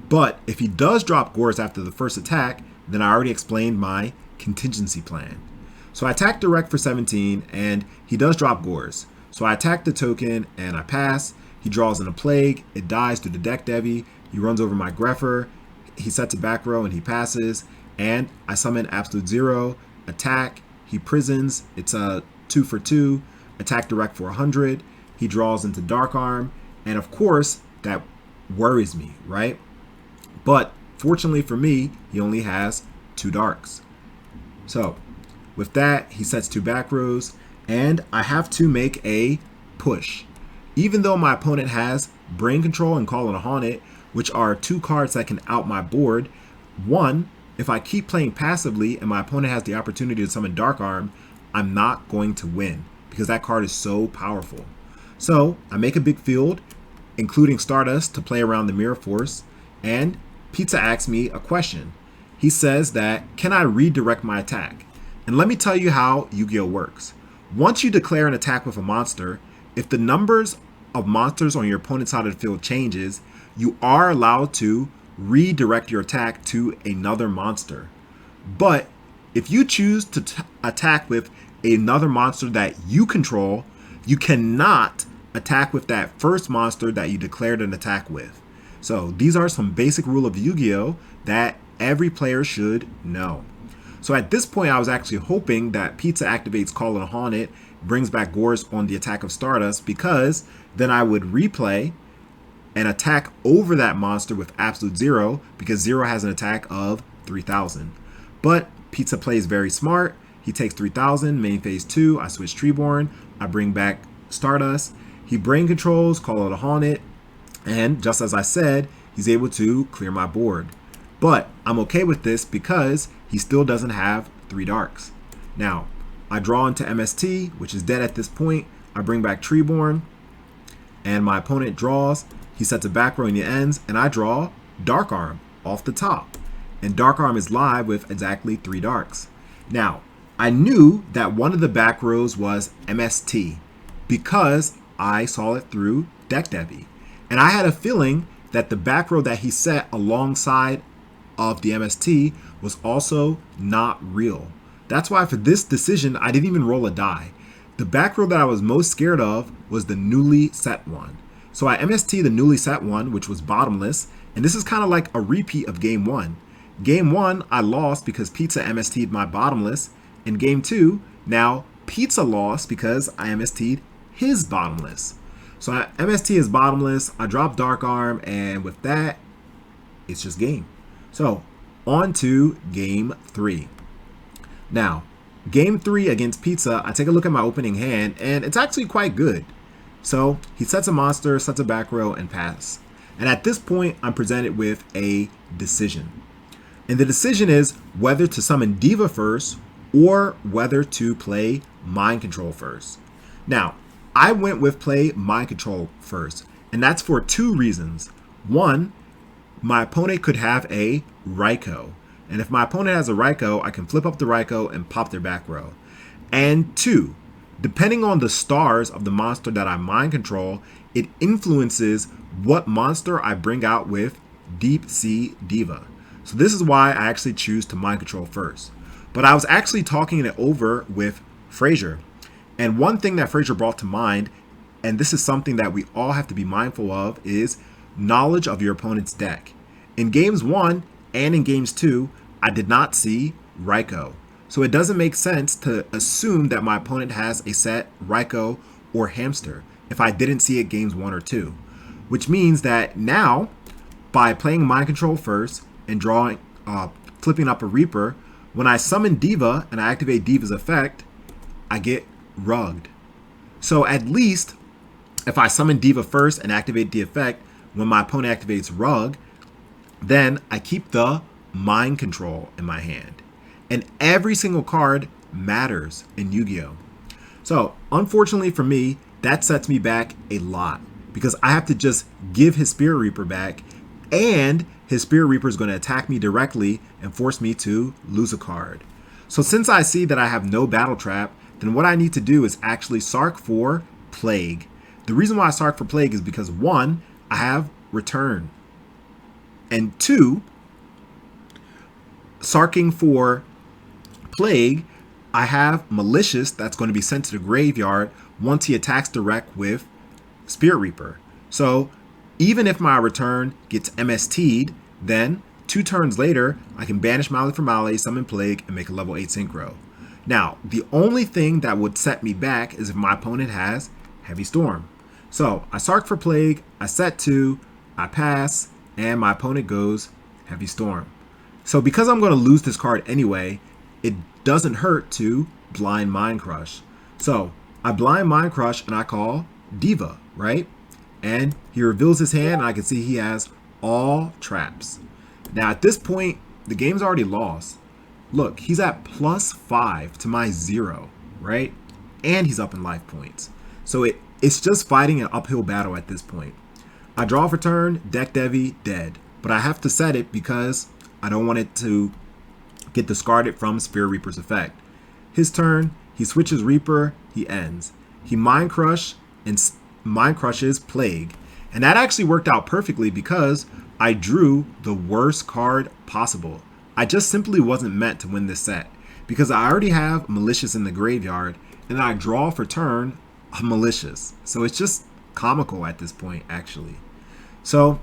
But if he does drop Gores after the first attack, then I already explained my contingency plan. So I attack direct for 17, and he does drop Gores. So I attack the token and I pass. He draws in a Plague, it dies through the deck Devi. He runs over my Greffer, he sets a back row and he passes, and I summon Absolute Zero, attack, he prisons, it's a 2 for 2, attack direct for 100, he draws into Dark Arm, and of course that worries me, right? But fortunately for me, he only has 2 darks. So with that, he sets 2 back rows, and I have to make a push. Even though my opponent has Brain Control and Call on a Haunted, which are 2 cards that can out my board, 1, if I keep playing passively and my opponent has the opportunity to summon Dark Arm, I'm not going to win because that card is so powerful. So I make a big field, including Stardust, to play around the Mirror Force, and Pizza asks me a question. He says that, can I redirect my attack? And let me tell you how Yu-Gi-Oh works. Once you declare an attack with a monster, if the numbers of monsters on your opponent's side of the field changes, you are allowed to redirect your attack to another monster. But if you choose to attack with another monster that you control, you cannot attack with that first monster that you declared an attack with. So these are some basic rules of Yu-Gi-Oh that every player should know. So at this point, I was actually hoping that Pizza activates Call on a Haunted, brings back Gores on the attack of Stardust, because then I would replay and attack over that monster with Absolute Zero, because Zero has an attack of 3,000. But Pizza plays very smart. He takes 3,000, main phase 2, I switch Treeborn, I bring back Stardust. He brain controls, Call on a Haunted, and just as I said, he's able to clear my board. But I'm okay with this because he still doesn't have 3 darks. Now, I draw into MST, which is dead at this point. I bring back Treeborn, and my opponent draws. He sets a back row in the ends, and I draw Dark Arm off the top. And Dark Arm is live with exactly 3 darks. Now, I knew that one of the back rows was MST because I saw it through deck Devi. And I had a feeling that the back row that he set alongside of the MST was also not real. That's why for this decision, I didn't even roll a die. The back row that I was most scared of was the newly set one. So I MST the newly set one, which was bottomless, and this is kind of like a repeat of game 1. Game 1, I lost because Pizza MST'd my bottomless. In game 2, now Pizza lost because I MST'd his bottomless. So I MST his bottomless, I drop Dark Arm, and with that, it's just game. So on to game 3. Now, game 3 against Pizza, I take a look at my opening hand, and it's actually quite good. So he sets a monster, sets a back row, and pass. And at this point, I'm presented with a decision. And the decision is whether to summon Diva first or whether to play Mind Control first. Now, I went with play Mind Control first, and that's for two reasons. One, my opponent could have a Raikou, and if my opponent has a Raikou, I can flip up the Raikou and pop their back row. And two, depending on the stars of the monster that I Mind Control, it influences what monster I bring out with Deep Sea Diva. So this is why I actually choose to Mind Control first. But I was actually talking it over with Frazier. And one thing that Frazier brought to mind, and this is something that we all have to be mindful of, is knowledge of your opponent's deck. In games 1 and in games 2, I did not see Raikou. So it doesn't make sense to assume that my opponent has a set Raikou or Hamster if I didn't see it games 1 or 2. Which means that now, by playing Mind Control first and drawing, flipping up a Reaper, when I summon Diva and I activate Diva's effect, I get rugged. So at least, if I summon Diva first and activate the effect, when my opponent activates Rug, then I keep the Mind Control in my hand. And every single card matters in Yu-Gi-Oh! So, unfortunately for me, that sets me back a lot, because I have to just give his Spirit Reaper back, and his Spirit Reaper is going to attack me directly and force me to lose a card. So since I see that I have no Battle Trap, then what I need to do is actually Sark for Plague. The reason why I Sark for Plague is because 1, I have Return, and 2, Sarking for Plague, I have Malicious that's going to be sent to the graveyard once he attacks direct with Spirit Reaper. So even if my return gets MST'd, then 2 turns later, I can banish Mali for Mali, summon Plague, and make a level 8 Synchro. Now, the only thing that would set me back is if my opponent has Heavy Storm. So I Sark for Plague, I set 2, I pass, and my opponent goes Heavy Storm. So because I'm going to lose this card anyway, it doesn't hurt to Blind Mind Crush. So I Blind Mind Crush and I call Diva, right? And he reveals his hand and I can see he has all traps. Now at this point, the game's already lost. Look, he's at +5 to my 0, right? And he's up in life points. So it's just fighting an uphill battle at this point. I draw for turn, Deck Devi, dead. But I have to set it because I don't want it to get discarded from Spirit Reaper's effect. His turn, he switches Reaper, he ends. He Mind Crush and Mind Crushes Plague. And that actually worked out perfectly because I drew the worst card possible. I just simply wasn't meant to win this set because I already have Malicious in the graveyard and I draw for turn a Malicious. So it's just comical at this point, actually. So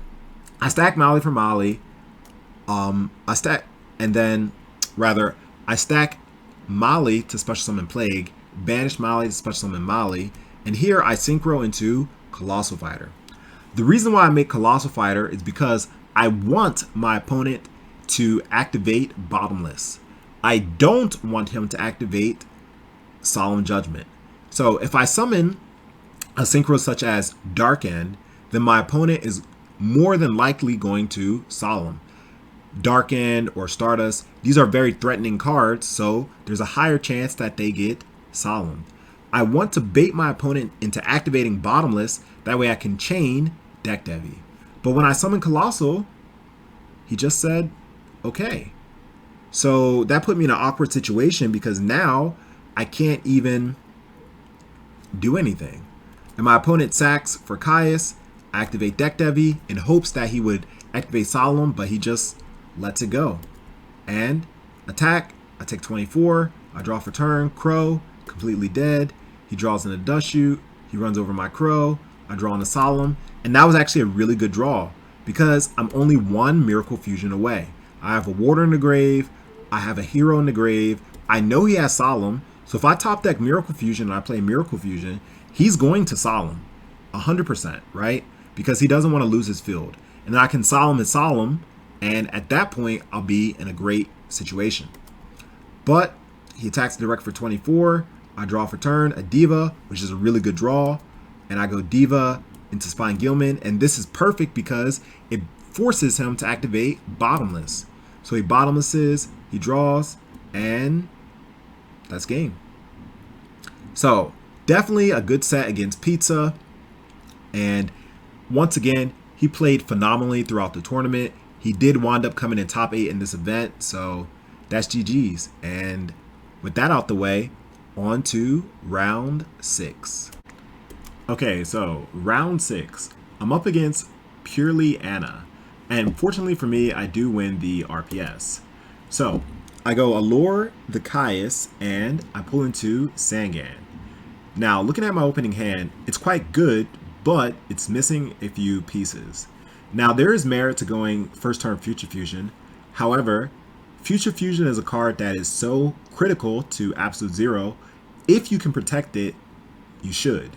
I stack Mali for Mali. I stack Mali to special summon Plague, banish Mali to special summon Mali, and here I synchro into Colossal Fighter. The reason why I make Colossal Fighter is because I want my opponent to activate Bottomless. I don't want him to activate Solemn Judgment. So if I summon a synchro such as Dark End, then my opponent is more than likely going to Solemn. Dark End or Stardust, these are very threatening cards, so there's a higher chance that they get Solemn. I want to bait my opponent into activating Bottomless, that way I can chain Deck Devi. But when I summon Colossal, he just said, okay. So that put me in an awkward situation because now I can't even do anything. And my opponent sacks for Caius, I activate Deck Devi in hopes that he would activate Solemn, but he just lets it go. And attack, I take 24, I draw for turn, Crow, completely dead. He draws in a Dust Shoot, he runs over my Crow, I draw on a Solemn, and that was actually a really good draw because I'm only 1 Miracle Fusion away. I have a Warder in the grave, I have a Hero in the grave, I know he has Solemn, so if I top deck Miracle Fusion and I play Miracle Fusion, he's going to Solemn, 100%, right? Because he doesn't want to lose his field. And then I can Solemn his Solemn, and at that point, I'll be in a great situation. But he attacks direct for 24. I draw for turn a Diva, which is a really good draw. And I go Diva into Spine Gilman. And this is perfect because it forces him to activate Bottomless. So he Bottomlesses, he draws, and that's game. So Definitely a good set against Pizza. And once again, he played phenomenally throughout the tournament. He did wind up coming in top 8 in this event, so that's GG's. And with that out the way, on to round 6. Okay, so round 6. I'm up against purrelyana. And fortunately for me, I do win the RPS. So I go Allure the Caius, and I pull into Sangan. Now, looking at my opening hand, it's quite good, but it's missing a few pieces. Now, there is merit to going first turn Future Fusion. However, Future Fusion is a card that is so critical to Absolute Zero. If you can protect it, you should.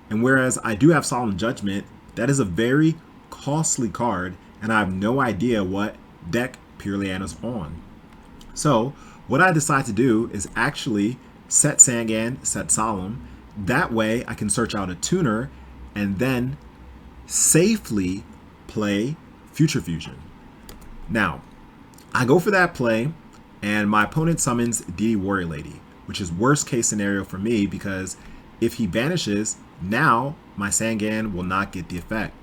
And whereas I do have Solemn Judgment, that is a very costly card, and I have no idea what deck purrelyana's on. So what I decide to do is actually set Sangan, set Solemn. That way I can search out a tuner and then safely play Future Fusion. Now, I go for that play, and my opponent summons DD Warrior Lady, which is worst case scenario for me because if he banishes, now my Sangan will not get the effect.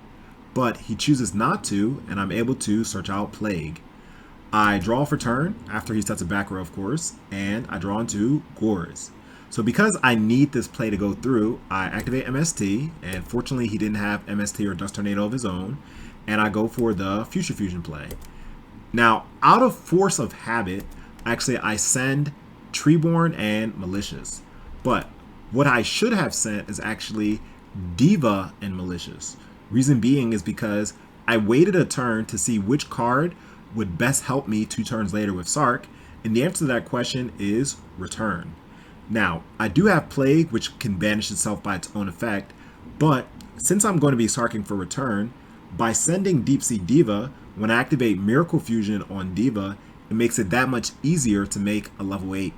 But he chooses not to, and I'm able to search out Plague. I draw for turn after he sets a back row, of course, and I draw into Gores. So because I need this play to go through, I activate MST, and fortunately he didn't have MST or Dust Tornado of his own, and I go for the Future Fusion play. Now, out of force of habit, actually I send Treeborn and Malicious. But what I should have sent is actually Diva and Malicious. Reason being is because I waited a turn to see which card would best help me 2 turns later with Sark, and the answer to that question is Return. Now, I do have Plague, which can banish itself by its own effect, but since I'm going to be Sarking for Return, by sending Deep Sea Diva, when I activate Miracle Fusion on Diva, it makes it that much easier to make a level 8.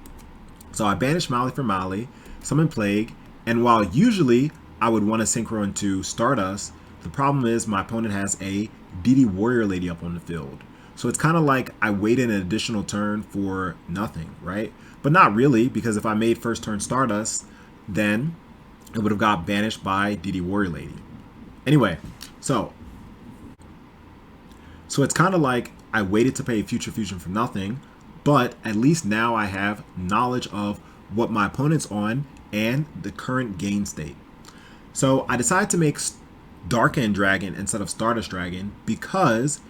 So I banish Mali for Mali, summon Plague, and while usually I would want to synchro into Stardust, the problem is my opponent has a DD Warrior Lady up on the field. So it's kind of like I waited an additional turn for nothing, right? But not really, because if I made first turn Stardust, then it would have got banished by DD Warrior Lady. Anyway, so it's kind of like I waited to pay Future Fusion for nothing, but at least now I have knowledge of what my opponent's on and the current game state. So I decided to make Dark End Dragon instead of Stardust Dragon because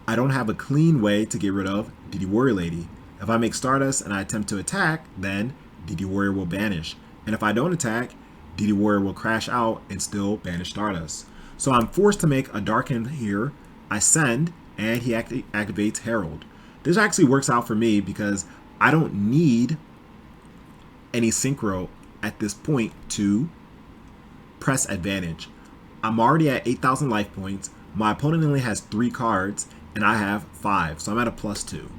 I don't have a clean way to get rid of DD Warrior Lady. If I make Stardust and I attempt to attack, then DD Warrior will banish. And if I don't attack, DD Warrior will crash out and still banish Stardust. So I'm forced to make a Dark End here. I send, and he activates Herald. This actually works out for me because I don't need any synchro at this point to press advantage. I'm already at 8,000 life points. My opponent only has 3 cards, and I have 5, so I'm at a +2.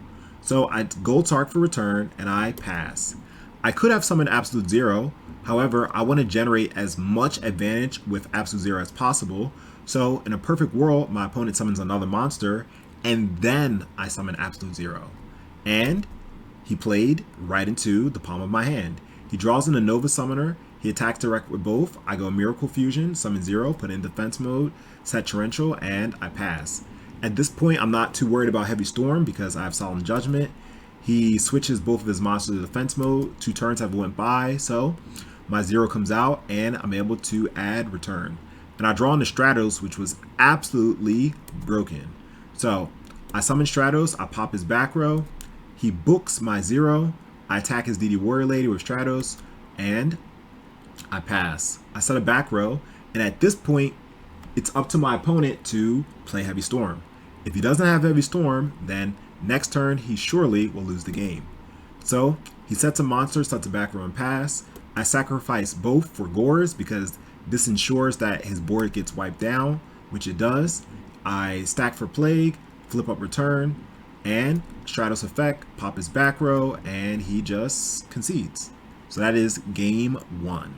So I Gold Sark for return, and I pass. I could have summoned Absolute Zero. However, I want to generate as much advantage with Absolute Zero as possible. So in a perfect world, my opponent summons another monster, and then I summon Absolute Zero. And he played right into the palm of my hand. He draws in a Nova Summoner. He attacks direct with both. I go Miracle Fusion, summon Zero, put in defense mode, set Torrential, and I pass. At this point, I'm not too worried about Heavy Storm because I have Solemn Judgment. He switches both of his monsters to defense mode. 2 turns have went by, so my Zero comes out, and I'm able to add Return. And I draw in the Stratos, which was absolutely broken. So I summon Stratos, I pop his back row. He books my Zero. I attack his DD Warrior Lady with Stratos, and I pass. I set a back row, and at this point, it's up to my opponent to play Heavy Storm. If he doesn't have Heavy Storm, then next turn he surely will lose the game. So he sets a monster, sets a back row, and pass. I sacrifice both for Gores because this ensures that his board gets wiped down, which it does. I stack for Plague, flip up Return, and Stratos effect, pop his back row, and he just concedes. So that is game 1.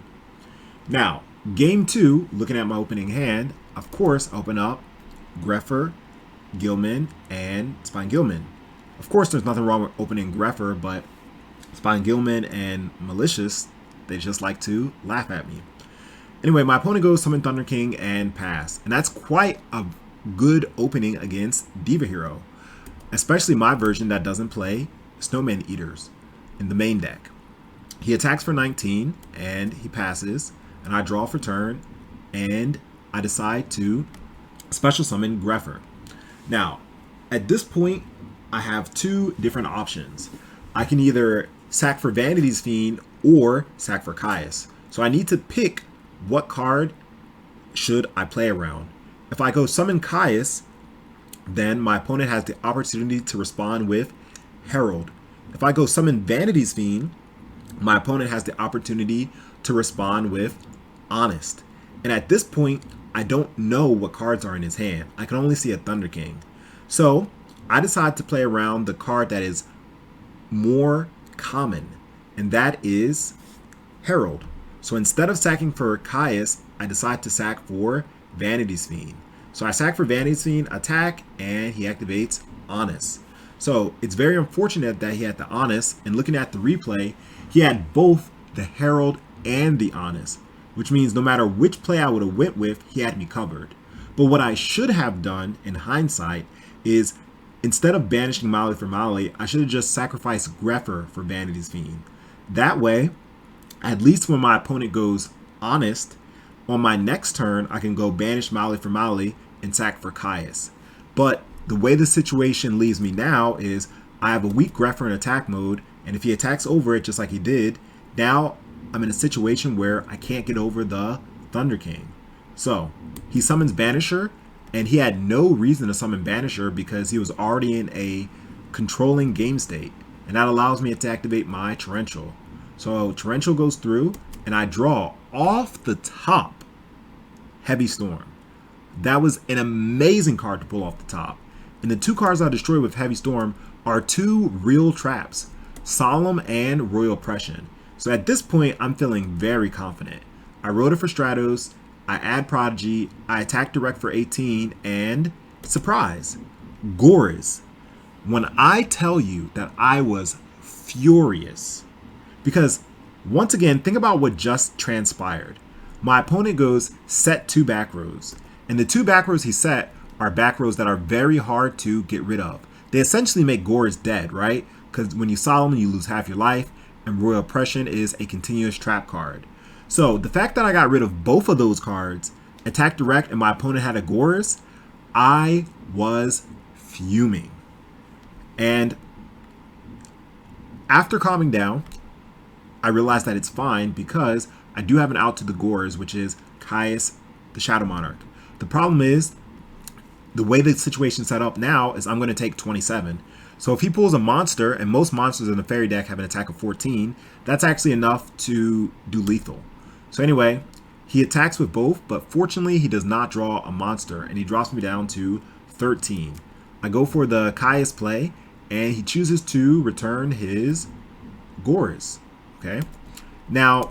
Now, game 2, looking at my opening hand, of course, I open up Grepher, Gilman, and Spine Gilman. Of course, there's nothing wrong with opening Grepher, but Spine Gilman and Malicious, They just like to laugh at me. Anyway, my opponent goes Summon Thunder King and pass. And that's quite a good opening against Diva Hero. Especially my version that doesn't play Snowman Eaters in the main deck. He attacks for 19 and he passes. And I draw for turn. And I decide to special summon Grepher. Now, at this point, I have two different options. I can either sack for Vanity's Fiend or sack for Caius. So I need to pick what card should I play around. If I go summon Caius, then my opponent has the opportunity to respond with Herald. If I go summon Vanity's Fiend, my opponent has the opportunity to respond with Honest. And at this point, I don't know what cards are in his hand. I can only see a Thunder King. So I decide to play around the card that is more common, and that is Herald. So instead of sacking for Caius, I decide to sack for Vanity's Fiend. So I sack for Vanity's Fiend, attack, and he activates Honest. So it's very unfortunate that he had the Honest, and looking at the replay, he had both the Herald and the Honest, which means no matter which play I would have went with, he had me covered. But what I should have done in hindsight is, instead of banishing Mali for Mali, I should have just sacrificed Grepher for Vanity's Fiend. That way, at least when my opponent goes Honest, on my next turn, I can go banish Mali for Mali and sack for Caius. But the way the situation leaves me now is I have a weak Grepher in attack mode, and if he attacks over it just like he did, now I'm in a situation where I can't get over the Thunder King. So he summons Banisher, and he had no reason to summon Banisher because he was already in a controlling game state. And that allows me to activate my Torrential. So Torrential goes through, and I draw off the top Heavy Storm. That was an amazing card to pull off the top. And the two cards I destroy with Heavy Storm are two real traps, Solemn and Royal Oppression. So at this point, I'm feeling very confident. I wrote it for Stratos, I add Prodigy, I attack direct for 18, and surprise, Goriz. When I tell you that I was furious, because once again, think about what just transpired. My opponent goes set 2 back rows, and the 2 back rows he set are back rows that are very hard to get rid of. They essentially make Goriz dead, right? Because when you Solemn, you lose half your life, and Royal Oppression is a continuous trap card. So the fact that I got rid of both of those cards, attack direct, and my opponent had a Goriz, I was fuming. And after calming down, I realized that it's fine because I do have an out to the Goriz, which is Caius the Shadow Monarch. The problem is, the way the situation's set up now is I'm going to take 27. So if he pulls a monster, and most monsters in the fairy deck have an attack of 14, that's actually enough to do lethal. So anyway, he attacks with both, but fortunately he does not draw a monster, and he drops me down to 13. I go for the Caius play, and he chooses to return his Goriz. Okay. Now,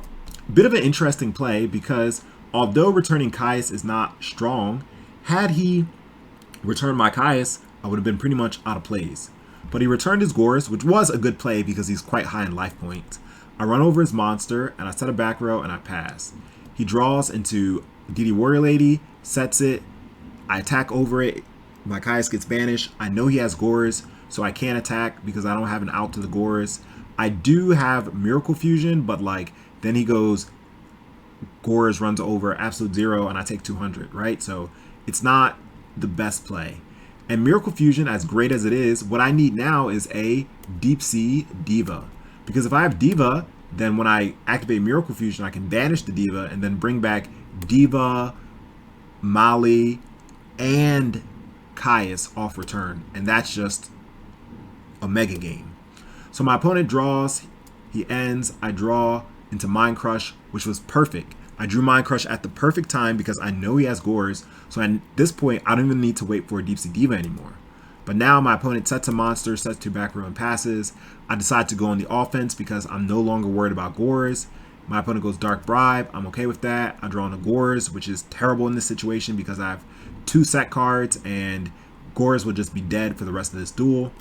bit of an interesting play because although returning Caius is not strong, had he returned my Caius, I would have been pretty much out of plays. But he returned his Goriz, which was a good play because he's quite high in life points. I run over his monster, and I set a back row, and I pass. He draws into DD Warrior Lady, sets it, I attack over it, my Caius gets banished. I know he has Goriz, so I can't attack because I don't have an out to the Goriz. I do have Miracle Fusion, but like, then he goes, Goriz runs over absolute 0, and I take 200, right? So it's not the best play. And Miracle Fusion, as great as it is, what I need now is a Deep Sea Diva. Because if I have Diva, then when I activate Miracle Fusion, I can banish the Diva and then bring back Diva, Mali, and Caius off return. And that's just a mega game. So my opponent draws, he ends, I draw into Mind Crush, which was perfect. I drew Mind Crush at the perfect time because I know he has Goriz. So at this point, I don't even need to wait for a Deep Sea Diva anymore. But now my opponent sets a monster, sets 2 back row and passes. I decide to go on the offense because I'm no longer worried about Goriz. My opponent goes Dark Bribe. I'm okay with that. I draw on a Goriz, which is terrible in this situation because I have 2 set cards and Goriz will just be dead for the rest of this duel.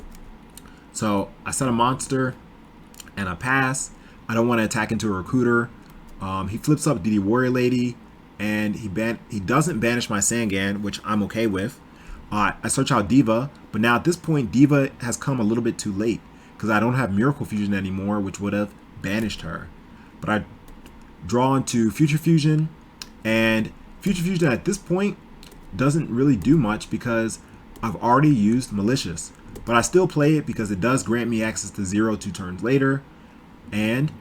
So I set a monster and I pass. I don't want to attack into a Recruiter. He flips up DD Warrior Lady, and he doesn't banish my Sangan, which I'm okay with. I search out Diva, but now at this point, Diva has come a little bit too late because I don't have Miracle Fusion anymore, which would have banished her. But I draw into Future Fusion, and Future Fusion at this point doesn't really do much because I've already used Malicious. But I still play it because it does grant me access to 0 2 turns later, and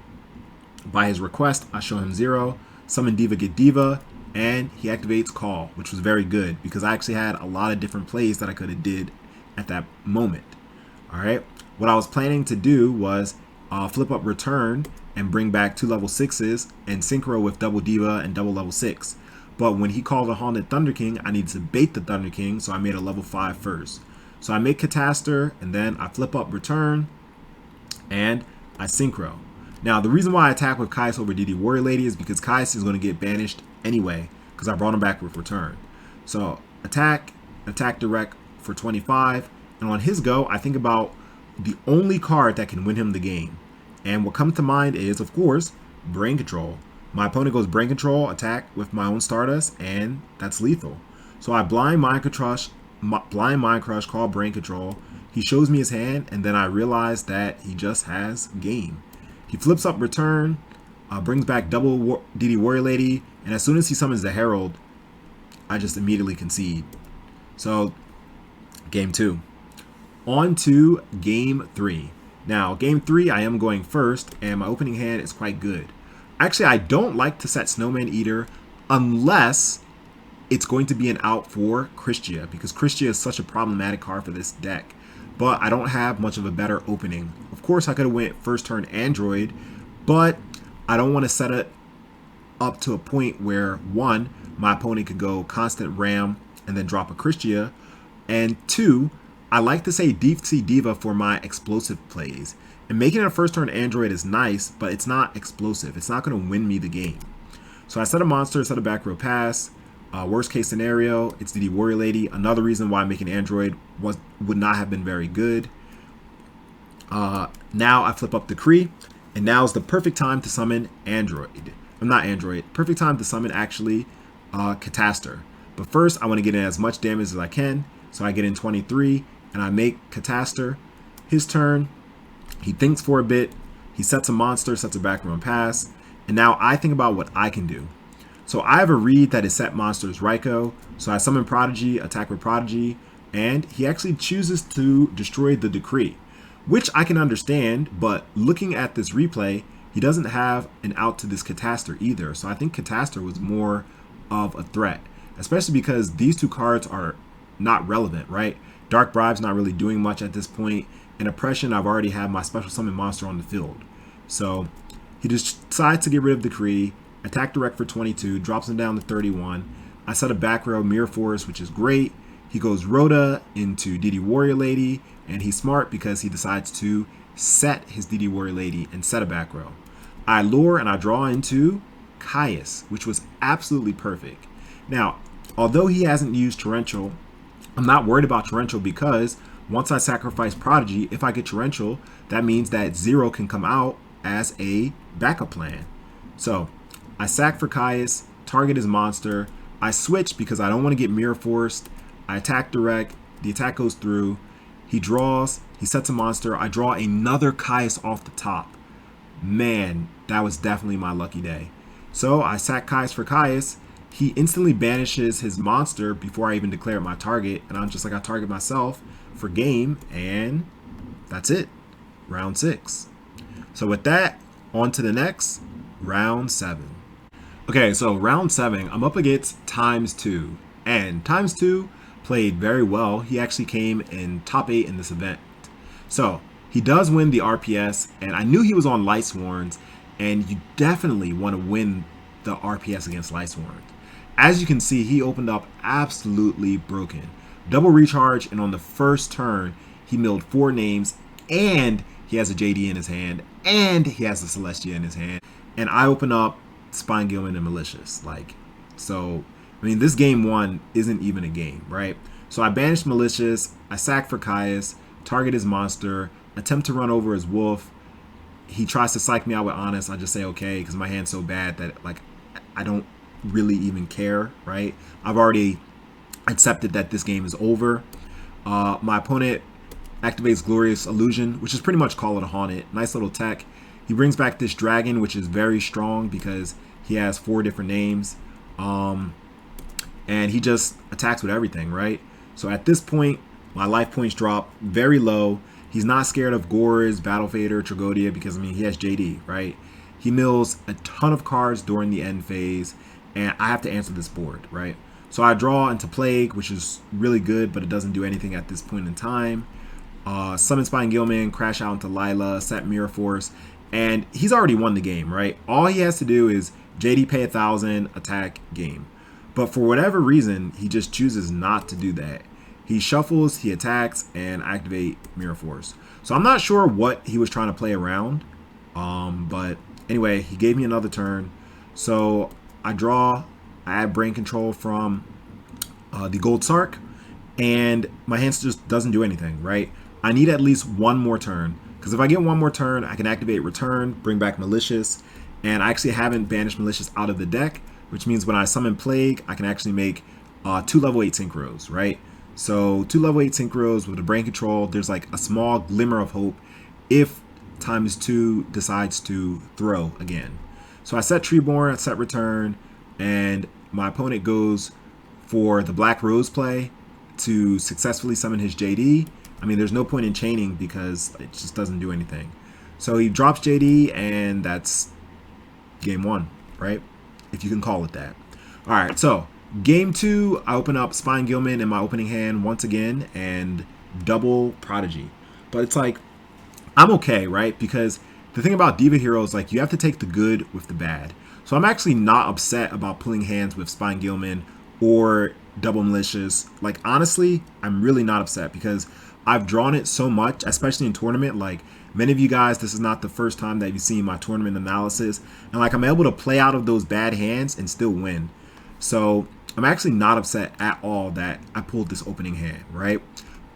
by his request, I show him 0, summon Diva, get Diva, and he activates Call, which was very good because I actually had a lot of different plays that I could have did at that moment. All right, what I was planning to do was flip up Return and bring back 2 level 6s and synchro with double Diva and double level 6. But when he called a Haunted Thunder King, I needed to bait the Thunder King, so I made a level 5 first. So I make Catastor, and then I flip up Return, and I synchro. Now, the reason why I attack with Caius over DD Warrior Lady is because Caius is going to get banished anyway, because I brought him back with Return. So, attack direct for 25, and on his go, I think about the only card that can win him the game. And what comes to mind is, of course, Brain Control. My opponent goes Brain Control, attack with my own Stardust, and that's lethal. So I Blind Mind Crush, call Brain Control. He shows me his hand, and then I realize that he just has game. He flips up Return, brings back double DD Warrior Lady, and as soon as he summons the Herald, I just immediately concede. So, game 2. On to game 3. Now, game 3, I am going first, and my opening hand is quite good. Actually, I don't like to set Snowman Eater unless it's going to be an out for Christia, because Christia is such a problematic card for this deck. But I don't have much of a better opening. Of course, I could have went first turn Android, but I don't want to set it up to a point where, 1, my opponent could go constant Ram and then drop a Christia, and 2, I like to say Deep Sea Diva for my explosive plays. And making it a first turn Android is nice, but it's not explosive. It's not going to win me the game. So I set a monster, set a back row pass. Worst case scenario, it's DD Warrior Lady. Another reason why making Android would not have been very good. Now I flip up Decree, and now is the perfect time to summon Android. Not Android. Perfect time to summon actually Catastor. But first, I want to get in as much damage as I can. So I get in 23, and I make Catastor. His turn. He thinks for a bit. He sets a monster, sets a back row pass, and now I think about what I can do. So I have a read that his set monster is Raikou, so I summon Prodigy, attack with Prodigy, and he actually chooses to destroy the Decree, which I can understand, but looking at this replay, he doesn't have an out to this Catastor either, so I think Catastor was more of a threat, especially because these two cards are not relevant, right? Dark Bribe's not really doing much at this point, and Oppression, I've already had my special summon monster on the field. So he just decides to get rid of Decree, attack direct for 22, drops him down to 31. I set a back row Mirror Force, which is great. He goes Rhoda into DD Warrior Lady, and he's smart because he decides to set his DD Warrior Lady and set a back row. I lure and I draw into Caius, which was absolutely perfect. Now, although he hasn't used Torrential, I'm not worried about Torrential because once I sacrifice Prodigy, if I get Torrential, that means that 0 can come out as a backup plan. So I sack for Caius, target his monster. I switch because I don't want to get Mirror Forced. I attack direct. The attack goes through. He draws. He sets a monster. I draw another Caius off the top. Man, that was definitely my lucky day. So I sack Caius for Caius. He instantly banishes his monster before I even declare my target. And I'm just like, I target myself for game. And that's it. Round 6. So with that, on to the next, round 7. Okay, so round 7, I'm up against TimesTwo, and TimesTwo played very well. He actually came in top 8 in this event. So he does win the RPS, and I knew he was on Lightsworns, and you definitely want to win the RPS against Lightsworns. As you can see, he opened up absolutely broken. Double recharge, and on the first turn, he milled 4 names, and he has a JD in his hand, and he has a Celestia in his hand, and I open up Spine Gilman and Malicious. So I mean, this game 1 isn't even a game, right? So I banish Malicious, I sack for Caius, target his monster, attempt to run over his wolf, he tries to psych me out with Honest, I just say okay, because my hand's so bad that like I don't really even care, right? I've already accepted that this game is over. My opponent activates Glorious Illusion, which is pretty much Call It a Haunted. Nice little tech. He brings back this dragon, which is very strong because he has 4 different names. And he just attacks with everything, right? So at this point, my life points drop very low. He's not scared of Gores, Battle Fader, Tragodia because, I mean, he has JD, right? He mills a ton of cards during the end phase, and I have to answer this board, right? So I draw into Plague, which is really good, but it doesn't do anything at this point in time. Summon Spine Gilman, crash out into Lila, set Mirror Force, and he's already won the game, right? All he has to do is JD pay 1,000, attack, game. But for whatever reason, he just chooses not to do that. He shuffles, he attacks, and activate Mirror Force. So I'm not sure what he was trying to play around. But anyway, he gave me another turn. So I draw, I add Brain Control from the Gold Sark, and my hand just doesn't do anything, right? I need at least one more turn, because if I get one more turn, I can activate Return, bring back Malicious, and I actually haven't banished Malicious out of the deck, which means when I summon Plague, I can actually make 2 level 8 Synchros, right? So 2 level 8 Synchros with the Brain Control, there's like a small glimmer of hope if TimesTwo decides to throw again. So I set Treeborn, I set Return, and my opponent goes for the Black Rose play to successfully summon his JD. I mean, there's no point in chaining because it just doesn't do anything. So he drops JD, and that's game 1, right? If you can call it that. All right, so game 2, I open up Spine Gilman in my opening hand once again and double Prodigy. But it's like, I'm okay, right? Because the thing about Diva Hero is like you have to take the good with the bad. So I'm actually not upset about pulling hands with Spine Gilman or double Malicious. Like, honestly, I'm really not upset because I've drawn it so much, especially in tournament. Like, many of you guys, this is not the first time that you've seen my tournament analysis. And like, I'm able to play out of those bad hands and still win. So I'm actually not upset at all that I pulled this opening hand, right?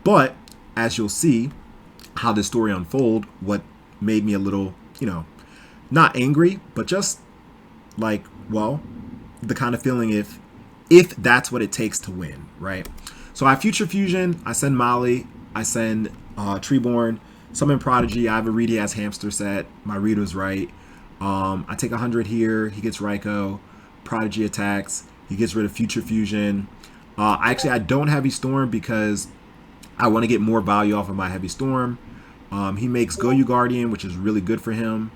But as you'll see how this story unfold, what made me a little, you know, not angry, but just like, well, the kind of feeling if that's what it takes to win, right? So I Future Fusion, I send Molly, I send Treeborn, summon Prodigy. I have a read, he has Hamster set. My read was right. I take 100 here. He gets Raikou. Prodigy attacks. He gets rid of Future Fusion. Actually, I don't Heavy Storm because I want to get more value off of my Heavy Storm. He makes Goyu Guardian, which is really good for him.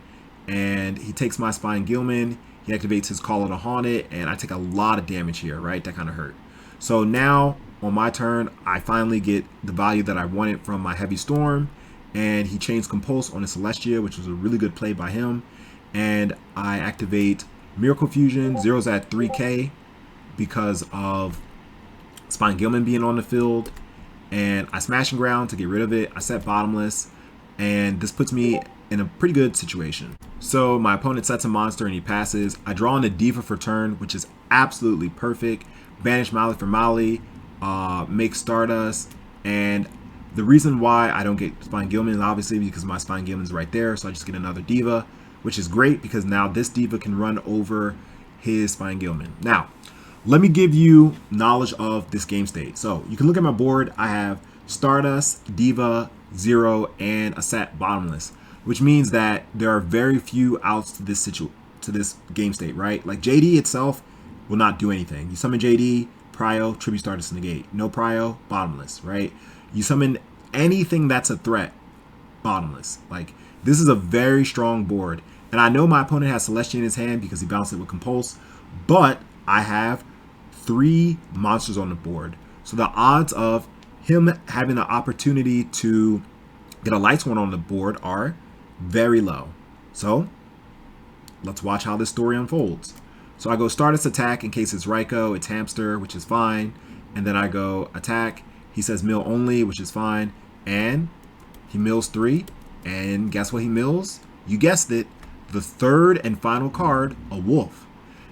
And he takes my Spine Gilman. He activates his Call It a Haunted. And I take a lot of damage here, right? That kind of hurt. So now, on my turn, I finally get the value that I wanted from my Heavy Storm. And he chains Compulse on the Celestia, which was a really good play by him. And I activate Miracle Fusion, zeros at 3k because of Spine Gilman being on the field. And I Smash and Ground to get rid of it. I set Bottomless. And this puts me in a pretty good situation. So my opponent sets a monster and he passes. I draw on the Diva for turn, which is absolutely perfect. Banish Molly for Molly. Make Stardust. And the reason why I don't get Spine Gilman is obviously because my Spine Gilman is right there. So I just get another Diva, which is great because now this Diva can run over his Spine Gilman. Now, let me give you knowledge of this game state. So you can look at my board. I have Stardust, Diva, Zero, and a set Bottomless, which means that there are very few outs to this game state, right? Like JD itself will not do anything. You summon JD, Prio, Tribute Stardust, negate. No Prio, Bottomless, right? You summon anything that's a threat, Bottomless. Like, this is a very strong board. And I know my opponent has Celestia in his hand because he bounced it with Compulse, but I have 3 monsters on the board. So the odds of him having the opportunity to get a Light Sworn on the board are very low. So let's watch how this story unfolds. So I go Stardust attack in case it's Raikou, it's Hamster, which is fine. And then I go attack. He says mill only, which is fine. And he mills 3. And guess what he mills? You guessed it. The third and final card, a wolf.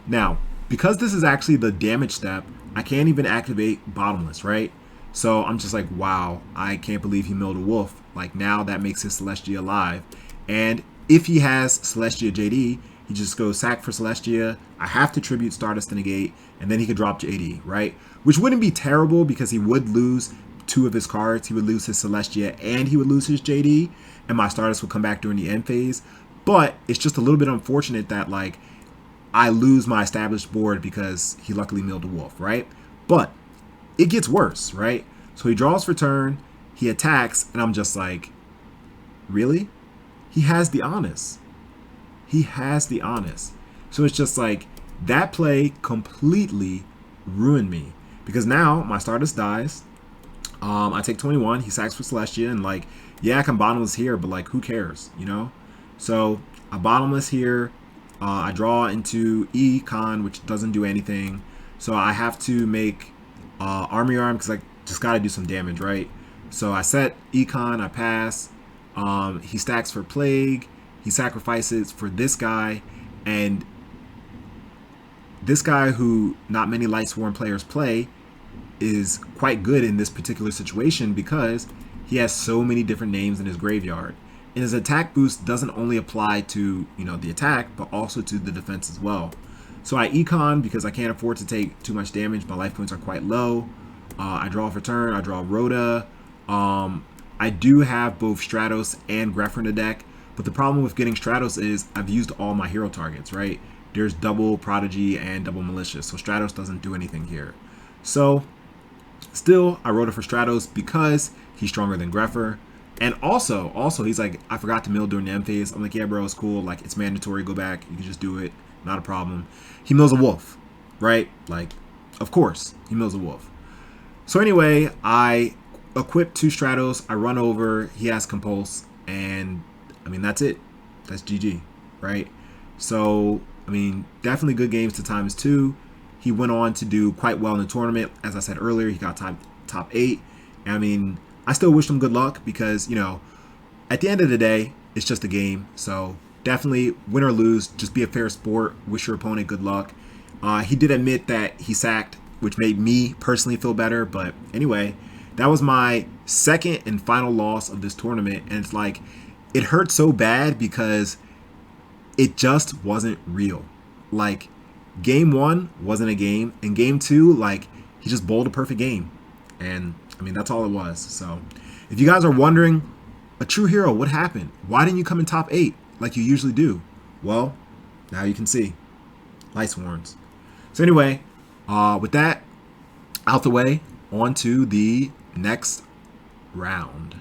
Now, because this is actually the damage step, I can't even activate Bottomless, right? So I'm just like, wow, I can't believe he milled a wolf. Like, now that makes his Celestia alive. And if he has Celestia JD, he just goes sack for Celestia. I have to tribute Stardust to negate, and then he could drop JD, right? Which wouldn't be terrible because he would lose 2 of his cards. He would lose his Celestia and he would lose his JD, and my Stardust would come back during the end phase. But it's just a little bit unfortunate that like I lose my established board because he luckily milled a wolf, right? But it gets worse, right? So he draws for turn, he attacks, and I'm just like, really? He has the Honest. He has the Honest. So it's just like, that play completely ruined me. Because now my Stardust dies. I take 21, he sacks for Celestia, and like, yeah, I can bottomless here, but like, who cares, you know? So I bottomless here. I draw into Econ, which doesn't do anything. So I have to make Army Arm because I just got to do some damage, right? So I set Econ, I pass. He stacks for Plague. He sacrifices for this guy. And this guy who not many Lightsworn players play is quite good in this particular situation because he has so many different names in his graveyard. And his attack boost doesn't only apply to, you know, the attack, but also to the defense as well. So I Econ because I can't afford to take too much damage. My life points are quite low. I draw for turn. I draw Rhoda. I do have both Stratos and Grepher in the deck, but the problem with getting Stratos is I've used all my hero targets, right? There's double Prodigy and double Malicious, so Stratos doesn't do anything here. So still, I Rhoda for Stratos because he's stronger than Grepher. And also, he's like, I forgot to mill during the end phase. I'm like, yeah, bro, it's cool. Like, it's mandatory. Go back. You can just do it. Not a problem. He mills a wolf, right? Like, of course, he mills a wolf. So anyway, I equip 2 Stratos. I run over. He has Compulse. And, I mean, that's it. That's GG, right? So, I mean, definitely good games to TimesTwo. He went on to do quite well in the tournament. As I said earlier, he got top 8. I mean, I still wish him good luck because, you know, at the end of the day, it's just a game. So definitely win or lose, just be a fair sport. Wish your opponent good luck. He did admit that he sacked, which made me personally feel better. But anyway, that was my second and final loss of this tournament. And it's like, it hurt so bad because it just wasn't real. Like, game 1 wasn't a game. And game 2, like, he just bowled a perfect game. And I mean, that's all it was. So if you guys are wondering, ATrueHero, what happened? Why didn't you come in top 8 like you usually do? Well, now you can see. Lightsworns. So anyway, with that out the way, on to the next round.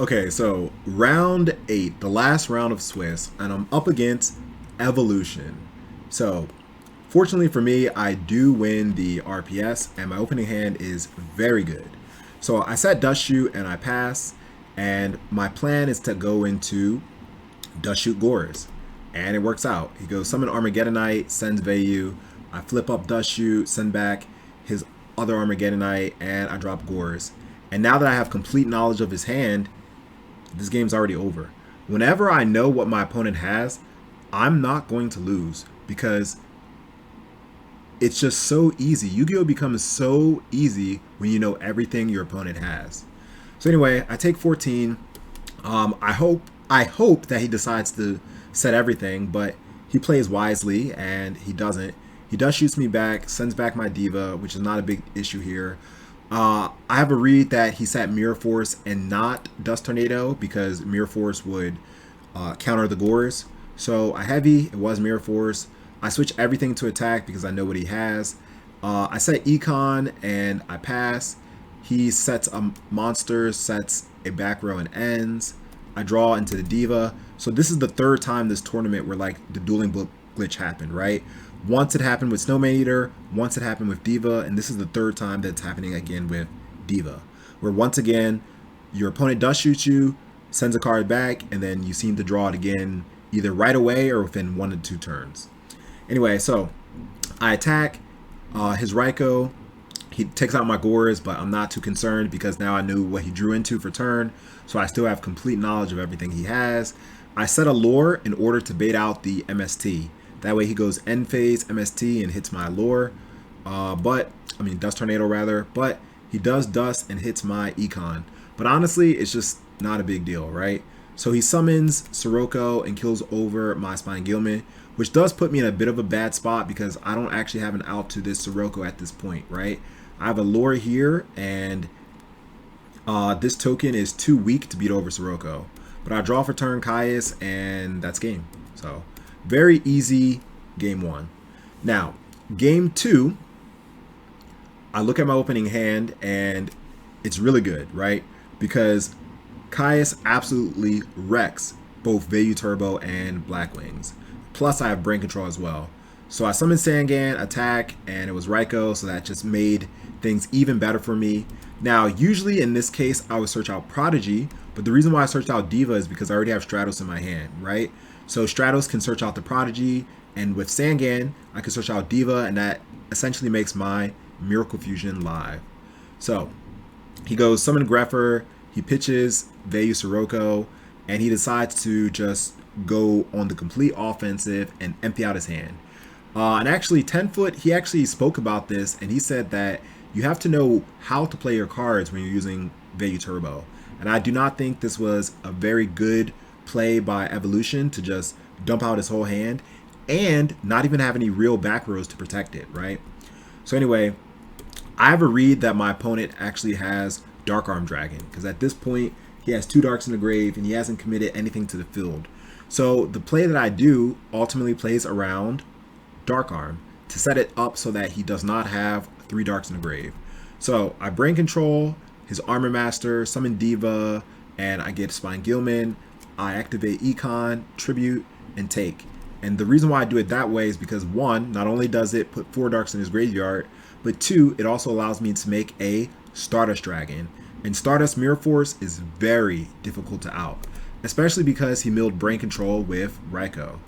Okay, so round 8, the last round of Swiss, and I'm up against Evolution. So fortunately for me, I do win the RPS, and my opening hand is very good. So I set Dust Shoot and I pass, and my plan is to go into Dust Shoot Gores, and it works out. He goes Summon Armageddonite, sends Vayu, I flip up Dust Shoot, send back his other Armageddonite, and I drop Gores. And now that I have complete knowledge of his hand, this game's already over. Whenever I know what my opponent has, I'm not going to lose because it's just so easy. Yu-Gi-Oh! Becomes so easy when you know everything your opponent has. So anyway, I take 14. I hope that he decides to set everything, but he plays wisely and he doesn't. He does shoots me back, sends back my Diva, which is not a big issue here. I have a read that he set Mirror Force and not Dust Tornado because Mirror Force would counter the Gores. So I heavy, it was Mirror Force. I switch everything to attack because I know what he has. I set Econ and I pass. He sets a monster, sets a back row and ends. I draw into the Diva. So this is the third time this tournament where like the dueling book glitch happened, right? Once it happened with Snowman Eater, once it happened with Diva, and this is the third time that's happening again with Diva. Where once again, your opponent does shoot you, sends a card back, and then you seem to draw it again either right away or within 1 to 2 turns. Anyway, so I attack his Raikou. He takes out my Gores, but I'm not too concerned because now I knew what he drew into for turn, so I still have complete knowledge of everything he has. I set a lure in order to bait out the MST. That way he goes end phase MST and hits my lure. Dust Tornado rather, but he does Dust and hits my Econ. But honestly, it's just not a big deal, right? So he summons Sirocco and kills over my Spine Gilman, which does put me in a bit of a bad spot because I don't actually have an out to this Sirocco at this point, right? I have a lure here, and this token is too weak to beat over Sirocco. But I draw for turn Caius, and that's game. So very easy game 1. Now, game 2, I look at my opening hand, and it's really good, right? Because Caius absolutely wrecks both Vayu Turbo and Black Wings. Plus, I have brain control as well. So I summoned Sangan, attack, and it was Raikou, so that just made things even better for me. Now, usually in this case, I would search out Prodigy, but the reason why I searched out Diva is because I already have Stratos in my hand, right? So Stratos can search out the Prodigy, and with Sangan, I can search out Diva, and that essentially makes my Miracle Fusion live. So he goes summon Greffer, he pitches Vayu Sirocco, and he decides to just go on the complete offensive and empty out his hand. And actually, 10-foot, he actually spoke about this, and he said that you have to know how to play your cards when you're using Vayu Turbo. And I do not think this was a very good play by Evolution to just dump out his whole hand and not even have any real back rows to protect it, right? So anyway, I have a read that my opponent actually has Dark Arm Dragon, because at this point, he has 2 Darks in the grave, and he hasn't committed anything to the field. So the play that I do ultimately plays around Dark Arm to set it up so that he does not have 3 Darks in the grave. So I brain control his Armor Master, summon Diva, and I get Spine Gilman. I activate Econ, Tribute, and take. And the reason why I do it that way is because 1, not only does it put 4 Darks in his graveyard, but 2, it also allows me to make a Stardust Dragon. And Stardust Mirror Force is very difficult to out, especially because he milled Brain Control with Raikou.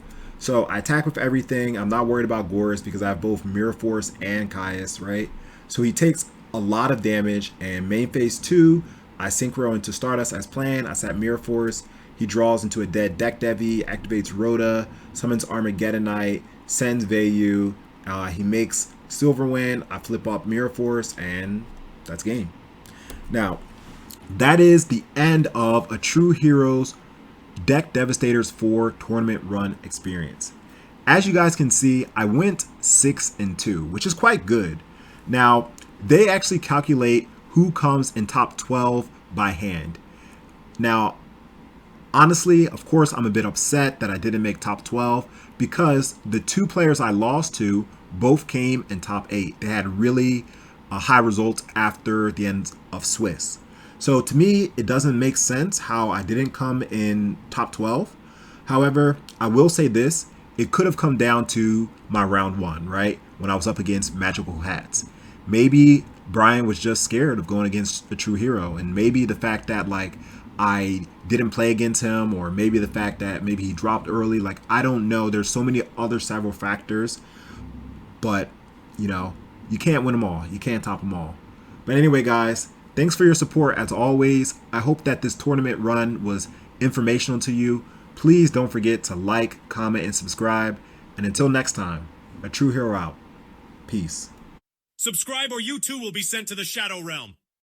So I attack with everything. I'm not worried about Gorz because I have both Mirror Force and Caius, right? So he takes a lot of damage, and main phase 2, I Synchro into Stardust as planned. I set Mirror Force. He draws into a dead Deck Devi, activates Rhoda, summons Armageddonite, sends Vayu. He makes Silverwind. I flip up Mirror Force, and that's game. Now, that is the end of ATrueHero's Deck Devastators 4 tournament run experience. As you guys can see, I went 6-2, which is quite good. Now, they actually calculate who comes in top 12 by hand. Now, honestly, of course, I'm a bit upset that I didn't make top 12 because the 2 players I lost to both came in top 8. They had really high results after the end of Swiss. So to me, it doesn't make sense how I didn't come in top 12. However, I will say this, it could have come down to my round 1, right? When I was up against Magical Hats. Maybe Brian was just scared of going against ATrueHero, and maybe the fact that like I didn't play against him, or maybe the fact that maybe he dropped early, like I don't know. There's so many other several factors, but you know, you can't win them all. You can't top them all. But anyway, guys, thanks for your support as always. I hope that this tournament run was informational to you. Please don't forget to like, comment, and subscribe. And until next time, ATrueHero out. Peace. Subscribe or you too will be sent to the Shadow Realm.